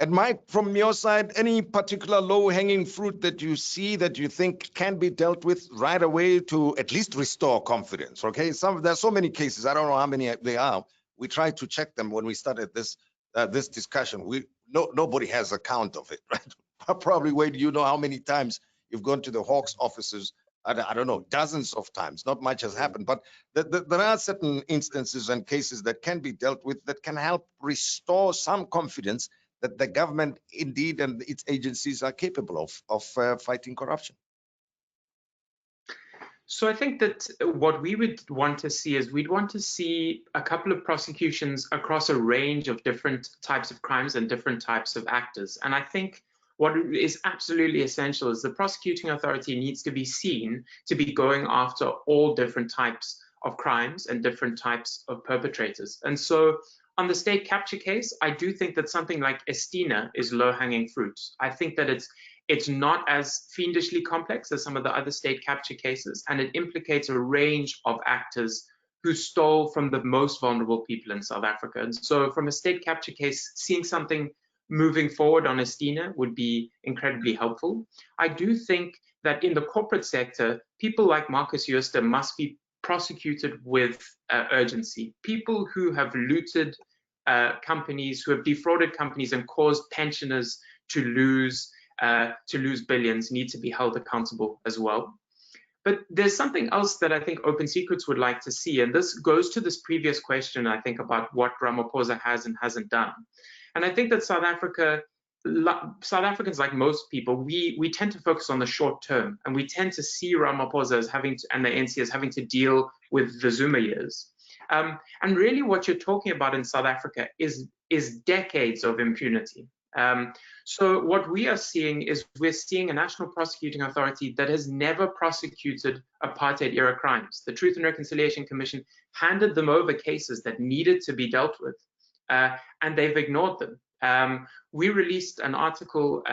And Mike, from your side, any particular low-hanging fruit that you see that you think can be dealt with right away to at least restore confidence? Okay, there's so many cases. I don't know how many there are. We tried to check them when we started this discussion. Nobody has a count of it, right? Probably, Wade, you know how many times you've gone to the Hawks offices. I don't know, dozens of times. Not much has happened, but there are certain instances and cases that can be dealt with that can help restore some confidence that the government indeed and its agencies are capable of fighting corruption. So I think that what we would want to see is we'd want to see a couple of prosecutions across a range of different types of crimes and different types of actors. And I think what is absolutely essential is the prosecuting authority needs to be seen to be going after all different types of crimes and different types of perpetrators. And so On the state capture case, I do think that something like Estina is low-hanging fruit. I think that it's not as fiendishly complex as some of the other state capture cases, and it implicates a range of actors who stole from the most vulnerable people in South Africa. And so from a state capture case, seeing something moving forward on Estina would be incredibly helpful. I do think that in the corporate sector, people like Marcus Jooste must be prosecuted with urgency. People who have looted companies, who have defrauded companies and caused pensioners to lose billions need to be held accountable as well. But there's something else that I think Open Secrets would like to see, and this goes to this previous question, I think, about what Ramaphosa has and hasn't done. And I think that South Africans, like most people, we tend to focus on the short term, and we tend to see Ramaphosa as having to, and the ANC as having to deal with the Zuma years. And really what you're talking about in South Africa is decades of impunity. So what we are seeing is we're seeing a national prosecuting authority that has never prosecuted apartheid era crimes. The Truth and Reconciliation Commission handed them over cases that needed to be dealt with, and they've ignored them. We released an article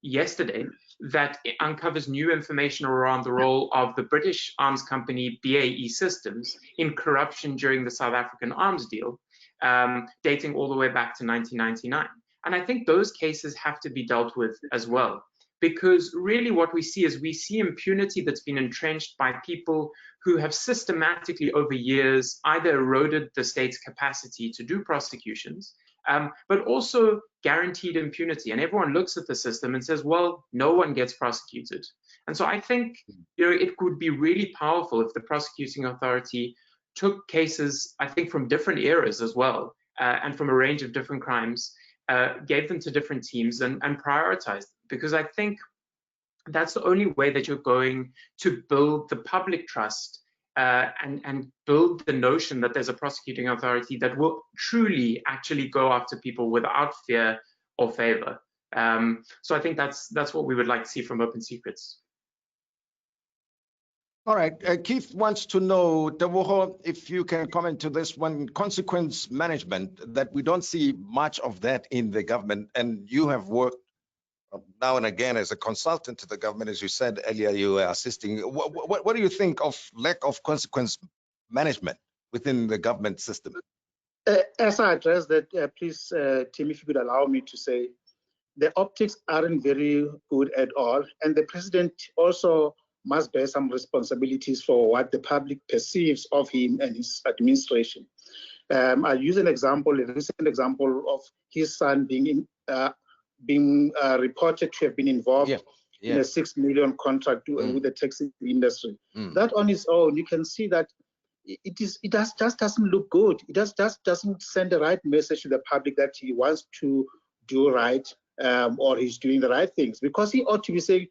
yesterday that uncovers new information around the role of the British arms company BAE Systems in corruption during the South African arms deal, dating all the way back to 1999. And I think those cases have to be dealt with as well, because really what we see is we see impunity that's been entrenched by people who have systematically over years either eroded the state's capacity to do prosecutions, but also guaranteed impunity. And everyone looks at the system and says, well, no one gets prosecuted. And so I think, it would be really powerful if the prosecuting authority took cases, I think, from different eras as well, and from a range of different crimes, gave them to different teams and prioritized them, because I think that's the only way that you're going to build the public trust and build the notion that there's a prosecuting authority that will truly actually go after people without fear or favor. So I think that's what we would like to see from Open Secrets. All right, Keith wants to know, Tebogo, if you can comment to this one, consequence management, that we don't see much of that in the government, and you have worked now and again as a consultant to the government, as you said earlier, you were assisting. What do you think of lack of consequence management within the government system? As I address that, please, Tim, if you could allow me to say, the optics aren't very good at all, and the president also must bear some responsibilities for what the public perceives of him and his administration. I'll use a recent example of his son being reported to have been involved in a 6 million contract with the taxi industry. That on its own, you can see that it just doesn't look good. It just doesn't send the right message to the public that he wants to do right, or he's doing the right things, because he ought to be saying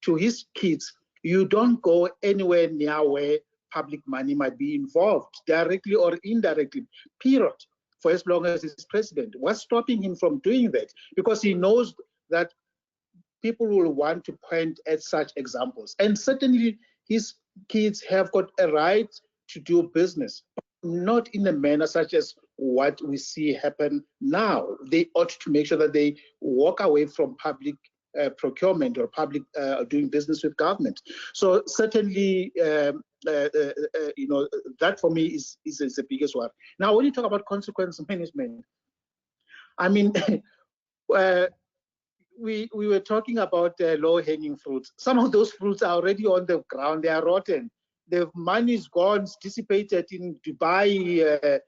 to his kids, you don't go anywhere near where public money might be involved, directly or indirectly, period, for as long as he's president. What's stopping him from doing that? Because he knows that people will want to point at such examples. And certainly his kids have got a right to do business, not in a manner such as what we see happen now. They ought to make sure that they walk away from public procurement or public doing business with government. So certainly, that for me is the biggest one. Now, when you talk about consequence management, I mean, we were talking about low-hanging fruits. Some of those fruits are already on the ground; they are rotten. The money is gone, it's dissipated in Dubai.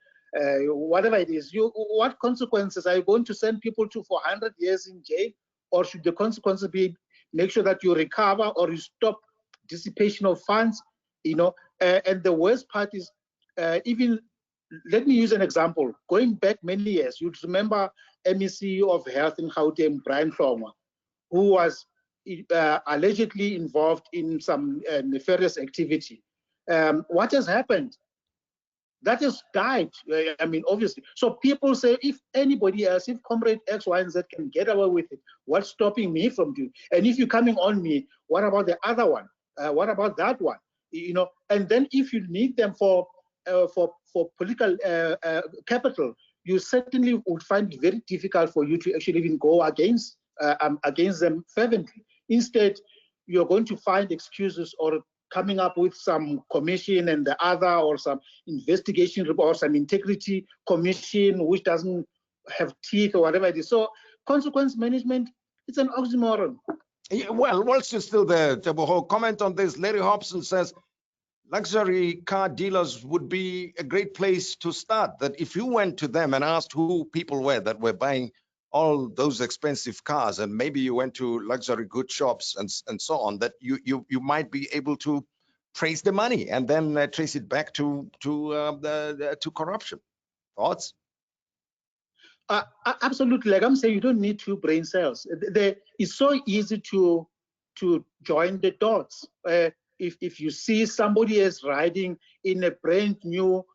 Whatever it is, what consequences are you going to send people to for 100 years in jail? Or should the consequences be make sure that you recover or you stop dissipation of funds? And the worst part is, even, let me use an example. Going back many years, you'd remember MEC of Health in Gauteng, Brian Hlongwa, who was allegedly involved in some nefarious activity. What has happened? That has died. I mean, obviously. So people say, if anybody else, if Comrade X, Y, and Z can get away with it, what's stopping me from doing? And if you're coming on me, what about the other one? What about that one? And then if you need them for political capital, you certainly would find it very difficult for you to actually even go against them fervently. Instead, you're going to find excuses or coming up with some commission and the other, or some investigation report, or some integrity commission which doesn't have teeth or whatever it is. So consequence management, it's an oxymoron. Yeah, well, whilst you're still there, Tebogo, comment on this. Larry Hobson says luxury car dealers would be a great place to start. That if you went to them and asked who people were that were buying all those expensive cars, and maybe you went to luxury good shops and so on, that you might be able to trace the money and then trace it back to corruption. Thoughts? Absolutely. Like I'm saying, you don't need two brain cells. It's so easy to join the dots. If you see somebody is riding in a brand new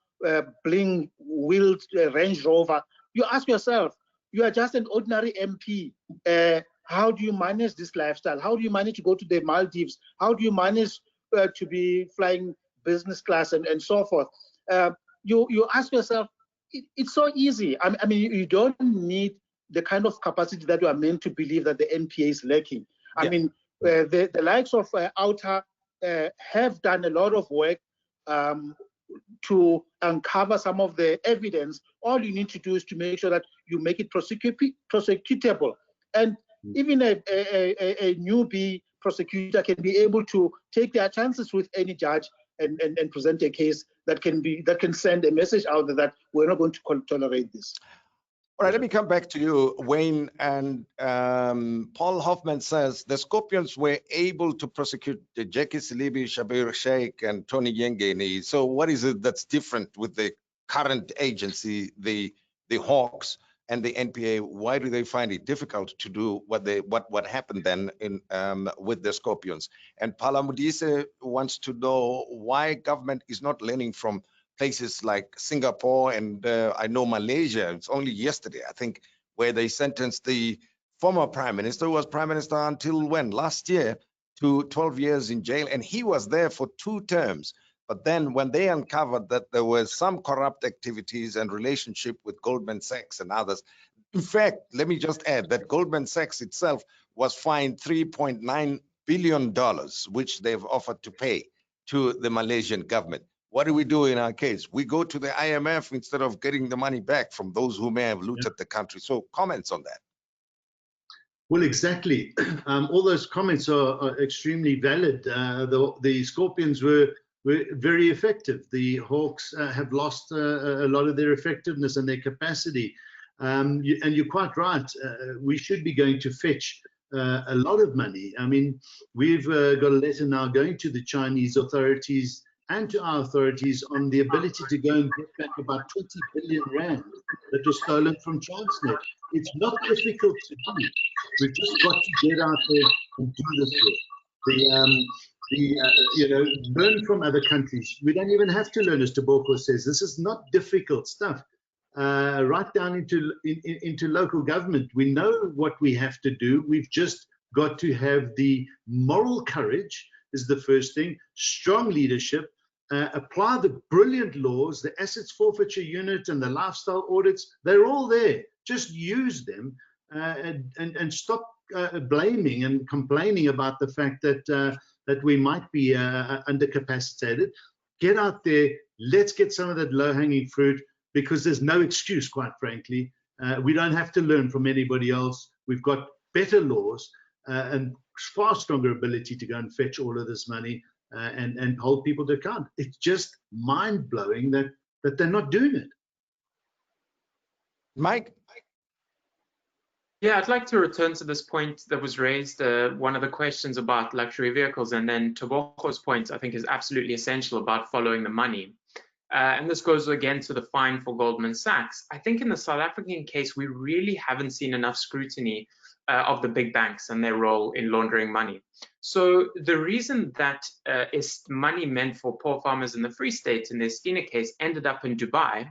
bling wheeled Range Rover, you ask yourself, you are just an ordinary MP. How do you manage this lifestyle? How do you manage to go to the Maldives? How do you manage to be flying business class and so forth? You ask yourself, it's so easy. I mean, you don't need the kind of capacity that you are meant to believe that the NPA is lacking. I mean, the likes of OUTA have done a lot of work to uncover some of the evidence. All you need to do is to make sure that you make it prosecutable. And even a newbie prosecutor can be able to take their chances with any judge and present a case that can send a message out that we're not going to tolerate this. All right, let me come back to you, Wayne. And Paul Hoffman says the Scorpions were able to prosecute Jackie Silibi, Shabir Sheikh, and Tony Yengeni. So what is it that's different with the current agency, the Hawks and the NPA? Why do they find it difficult to do what happened then in with the Scorpions? And Pala Modise wants to know why government is not learning from places like Singapore and I know Malaysia. It's only yesterday, I think, where they sentenced the former prime minister, who was prime minister until when? Last year, to 12 years in jail. And he was there for 2 terms. But then when they uncovered that there was some corrupt activities and relationship with Goldman Sachs and others, in fact, let me just add that Goldman Sachs itself was fined $3.9 billion, which they've offered to pay to the Malaysian government. What do we do in our case? We go to the IMF instead of getting the money back from those who may have looted the country. So comments on that. Well, exactly. All those comments are extremely valid. The Scorpions were very effective. The Hawks have lost a lot of their effectiveness and their capacity. And you're quite right. We should be going to fetch a lot of money. I mean, we've got a letter now going to the Chinese authorities and to our authorities on the ability to go and get back about 20 billion rand that was stolen from Transnet. It's not difficult to do. We've just got to get out there and do this work. Learn from other countries. We don't even have to learn, as Tebogo says. This is not difficult stuff. Right down into local government. We know what we have to do. We've just got to have the moral courage is the first thing, strong leadership, apply the brilliant laws, the assets forfeiture unit and the lifestyle audits, they're all there. Just use them and stop blaming and complaining about the fact that we might be undercapacitated. Get out there, let's get some of that low-hanging fruit, because there's no excuse, quite frankly. We don't have to learn from anybody else. We've got better laws and far stronger ability to go and fetch all of this money and hold people to account. It's just mind-blowing that they're not doing it. Mike? Yeah, I'd like to return to this point that was raised, one of the questions about luxury vehicles, and then Tebogo's point, I think, is absolutely essential about following the money. And this goes again to the fine for Goldman Sachs. I think in the South African case, we really haven't seen enough scrutiny of the big banks and their role in laundering money. So the reason that is money meant for poor farmers in the Free State in the Estina case ended up in Dubai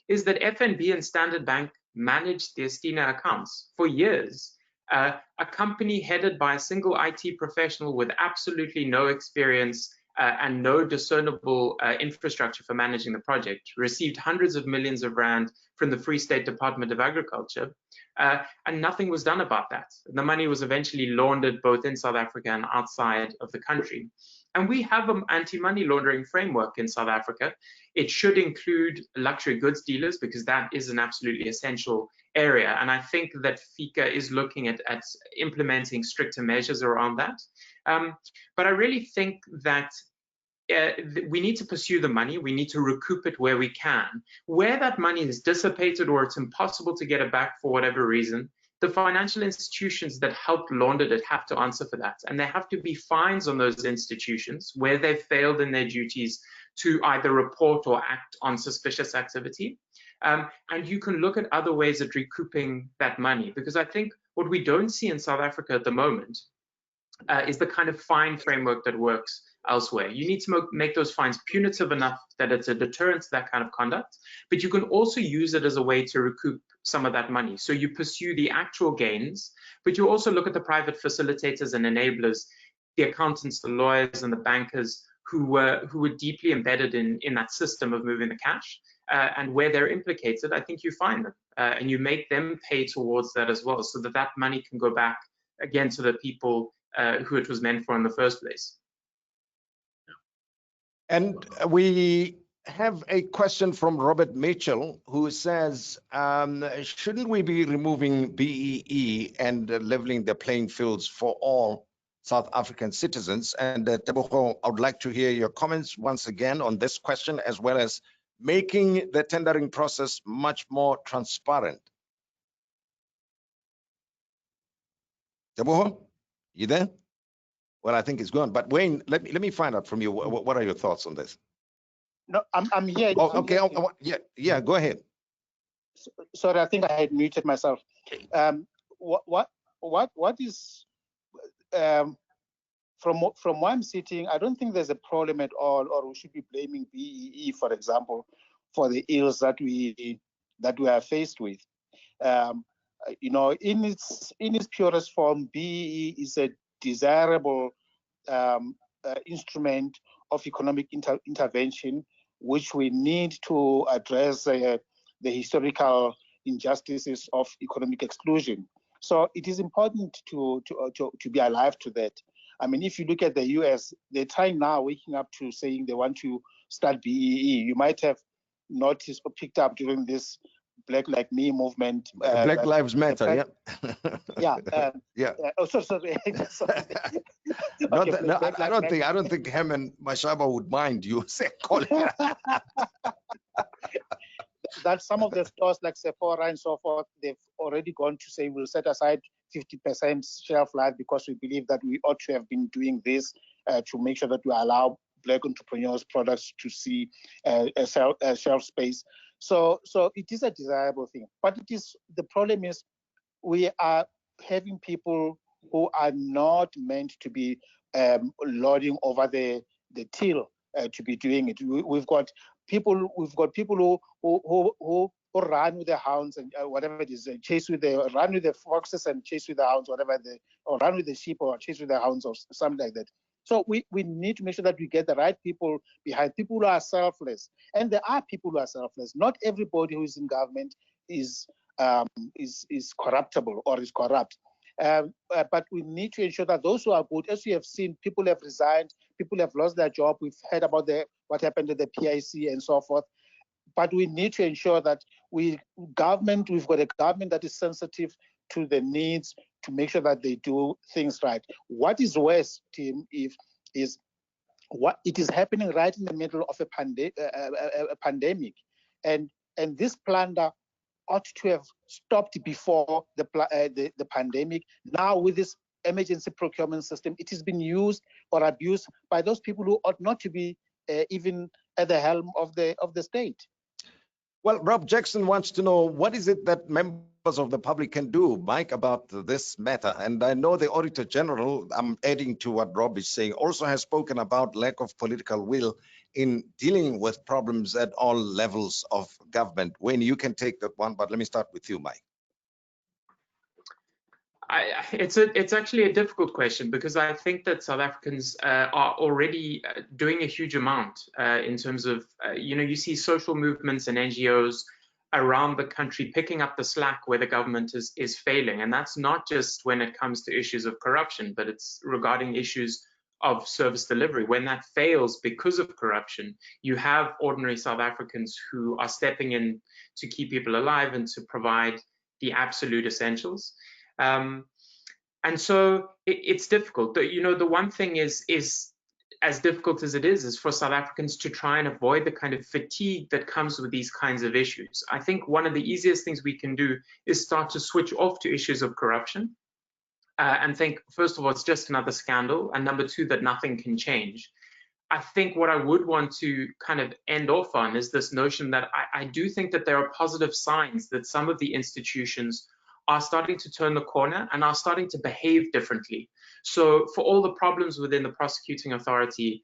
is that FNB and Standard Bank managed the Estina accounts for years. A company headed by a single IT professional with absolutely no experience and no discernible infrastructure for managing the project, received hundreds of millions of rand from the Free State Department of Agriculture, and nothing was done about that. The money was eventually laundered both in South Africa and outside of the country. And we have an anti-money laundering framework in South Africa. It should include luxury goods dealers because that is an absolutely essential area. And I think that FICA is looking at implementing stricter measures around that. But I really think that we need to pursue the money. We need to recoup it where we can. Where that money is dissipated or it's impossible to get it back for whatever reason, the financial institutions that helped launder it have to answer for that. And there have to be fines on those institutions where they've failed in their duties to either report or act on suspicious activity. And you can look at other ways of recouping that money, because I think what we don't see in South Africa at the moment is the kind of fine framework that works elsewhere. You need to make those fines punitive enough that it's a deterrent to that kind of conduct, but you can also use it as a way to recoup some of that money. So you pursue the actual gains, but you also look at the private facilitators and enablers, the accountants, the lawyers, and the bankers who were deeply embedded in that system of moving the cash. And where they're implicated, I think you find them and you make them pay towards that as well, so that that money can go back again to the people who it was meant for in the first place. And we have a question from Robert Mitchell, who says, shouldn't we be removing BEE and leveling the playing fields for all South African citizens? And Tebogo, I would like to hear your comments once again on this question, as well as making the tendering process much more transparent. Tebogo, you there? Well, I think it's gone. But Wayne, let me find out from you. What are your thoughts on this? No, I'm here. Oh, okay. Yeah. Go ahead. Sorry, I think I had muted myself. What is from where I'm sitting? I don't think there's a problem at all, or we should be blaming BEE, for example, for the ills that we are faced with. You know, in its purest form, BEE is a desirable instrument of economic intervention, which we need to address the historical injustices of economic exclusion. So it is important to be alive to that. I mean, if you look at the US, they're trying now, waking up to saying they want to start BEE. You might have noticed or picked up during this Black Like Me movement. Black Lives Matter, yeah. Yeah. Oh, sorry. I don't think Herman Mashaba would mind you calling it. That some of the stores like Sephora and so forth, they've already gone to say we'll set aside 50% shelf life because we believe that we ought to have been doing this to make sure that we allow Black entrepreneurs' products to see a shelf space. So it is a desirable thing, but the problem is we are having people who are not meant to be lording over the till to be doing it. We've got people who run with the hounds and whatever it is, run with the foxes and chase with the hounds, or run with the sheep or chase with the hounds or something like that. So we need to make sure that we get the right people behind, people who are selfless. And there are people who are selfless. Not everybody who is in government is corruptible or is corrupt. But we need to ensure that those who are good, as we have seen, people have resigned, people have lost their job. We've heard about what happened to the PIC and so forth. But we need to ensure that we've got a government that is sensitive to the needs to make sure that they do things right. What is worse, Tim, is what it is happening right in the middle of a pandemic, and this plunder ought to have stopped before the pandemic. Now with this emergency procurement system, it has been used or abused by those people who ought not to be even at the helm of the state. Well, Rob Jackson wants to know, what is it that members of the public can do, Mike, about this matter? And I know the Auditor General, I'm adding to what Rob is saying, also has spoken about lack of political will in dealing with problems at all levels of government. Wayne, you can take that one, but let me start with you, Mike. It's actually a difficult question, because I think that South Africans are already doing a huge amount in terms of, you see social movements and NGOs around the country picking up the slack where the government is failing. And that's not just when it comes to issues of corruption, but it's regarding issues of service delivery. When that fails because of corruption, you have ordinary South Africans who are stepping in to keep people alive and to provide the absolute essentials. And so it's difficult. The one thing is as difficult as it is for South Africans to try and avoid the kind of fatigue that comes with these kinds of issues. I think one of the easiest things we can do is start to switch off to issues of corruption and think, first of all, it's just another scandal, and number two, that nothing can change. I think what I would want to kind of end off on is this notion that I do think that there are positive signs that some of the institutions are starting to turn the corner and are starting to behave differently. So for all the problems within the prosecuting authority,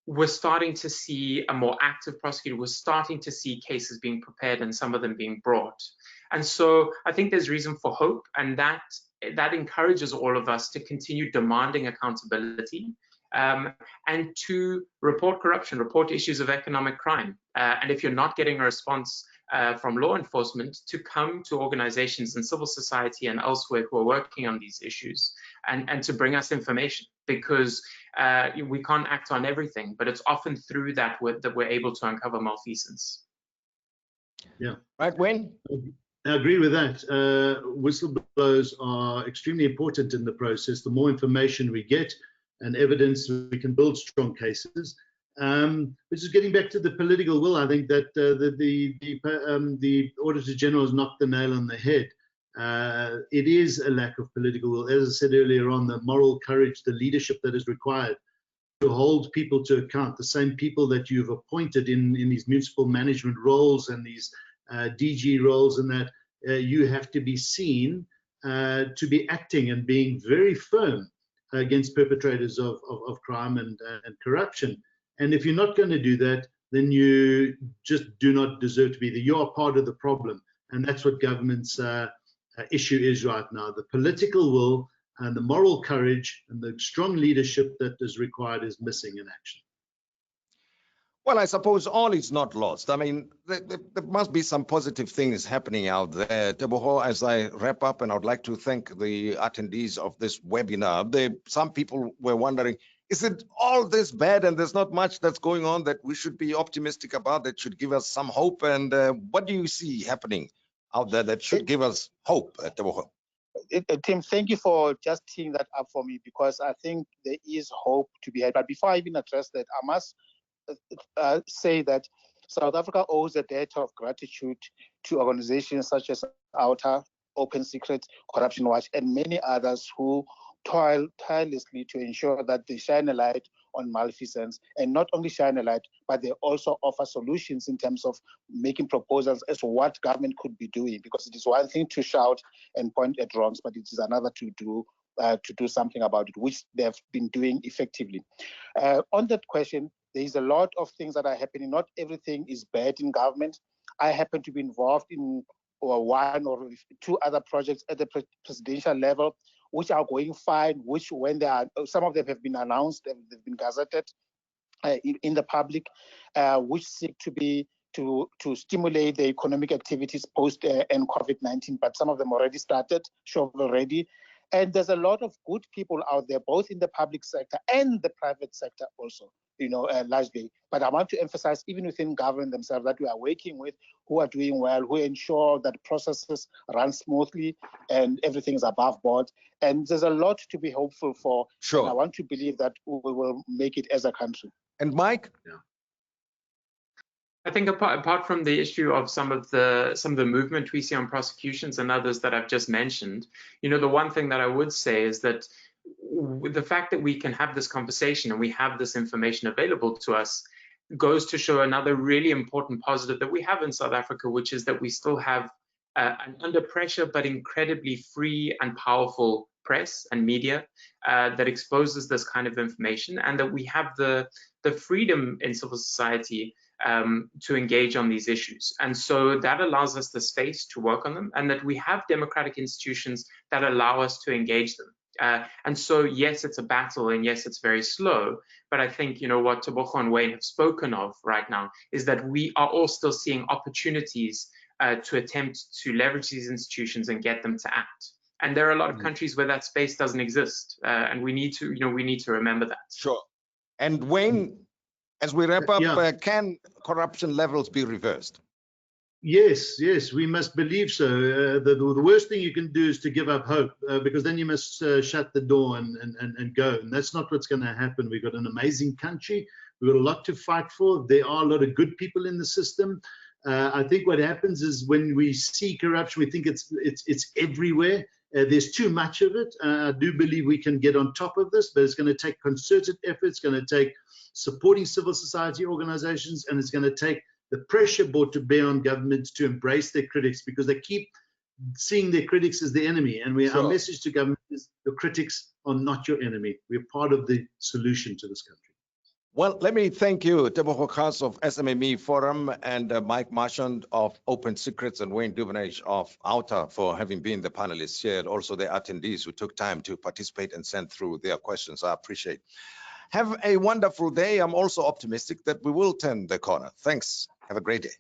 we're starting to see a more active prosecutor. We're starting to see cases being prepared and some of them being brought. And so I think there's reason for hope, and that encourages all of us to continue demanding accountability and to report corruption, report issues of economic crime. And if you're not getting a response from law enforcement, to come to organizations in civil society and elsewhere who are working on these issues and to bring us information, because we can't act on everything, but it's often through that that we're able to uncover malfeasance. Yeah. Right, Wayne? I agree with that. Whistleblowers are extremely important in the process. The more information we get and evidence, we can build strong cases. Which is getting back to the political will. I think that the Auditor General has knocked the nail on the head. It is a lack of political will. As I said earlier on, the moral courage, the leadership that is required to hold people to account, the same people that you've appointed in these municipal management roles and these DG roles, and that you have to be seen to be acting and being very firm against perpetrators of crime and corruption. And if you're not going to do that, then you just do not deserve to be there. You are part of the problem. And that's what government's issue is right now. The political will and the moral courage and the strong leadership that is required is missing in action. Well, I suppose all is not lost. I mean, there must be some positive things happening out there. Tebogo, as I wrap up, and I would like to thank the attendees of this webinar. Some people were wondering, is it all this bad and there's not much that's going on that we should be optimistic about, that should give us some hope? And what do you see happening out there that should give us hope, Tebogo? Tim, thank you for just teeing that up for me, because I think there is hope to be had. But before I even address that, I must say that South Africa owes a debt of gratitude to organizations such as OUTA, Open Secret, Corruption Watch, and many others who toil tirelessly to ensure that they shine a light on malfeasance, and not only shine a light, but they also offer solutions in terms of making proposals as to what government could be doing. Because it is one thing to shout and point at wrongs, but it is another to do something about it, which they have been doing effectively. On that question, there is a lot of things that are happening. Not everything is bad in government. I happen to be involved in one or two other projects at the presidential level, which are going fine, which when they are, some of them have been announced, they've been gazetted in the public, which seek to stimulate the economic activities post and COVID-19, but some of them already started, shovel-ready. And there's a lot of good people out there, both in the public sector and the private sector also, largely. But I want to emphasize, even within government themselves, that we are working with, who are doing well, who ensure that processes run smoothly and everything is above board. And there's a lot to be hopeful for. Sure. And I want to believe that we will make it as a country. And Mike? Yeah. I think apart from the issue of some of the movement we see on prosecutions and others that I've just mentioned, the one thing that I would say is that the fact that we can have this conversation and we have this information available to us goes to show another really important positive that we have in South Africa, which is that we still have an under pressure but incredibly free and powerful press and media that exposes this kind of information, and that we have the freedom in civil society to engage on these issues. And so that allows us the space to work on them, and that we have democratic institutions that allow us to engage them. And so, yes, it's a battle, and yes, it's very slow. But I think, you know, what Tebogo and Wayne have spoken of right now is that we are all still seeing opportunities to attempt to leverage these institutions and get them to act. And there are a lot of countries where that space doesn't exist, and we need to, you know, we need to remember that. Sure. And Wayne, as we wrap up, Yeah. can corruption levels be reversed? Yes, we must believe so. The worst thing you can do is to give up hope, because then you must shut the door and go. And that's not what's going to happen. We've got an amazing country. We've got a lot to fight for. There are a lot of good people in the system. I think what happens is when we see corruption, we think it's everywhere. There's too much of it. I do believe we can get on top of this, but it's going to take concerted effort. It's going to take supporting civil society organizations, and it's going to take the pressure brought to bear on governments to embrace their critics, because they keep seeing their critics as the enemy. And our message to government is your critics are not your enemy. We're part of the solution to this country. Well, let me thank you, Tebogo Khaas of SMME Forum, and Mike Marchant of Open Secrets, and Wayne Duvenage of OUTA for having been the panelists here, and also the attendees who took time to participate and send through their questions. I appreciate. Have a wonderful day. I'm also optimistic that we will turn the corner. Thanks. Have a great day.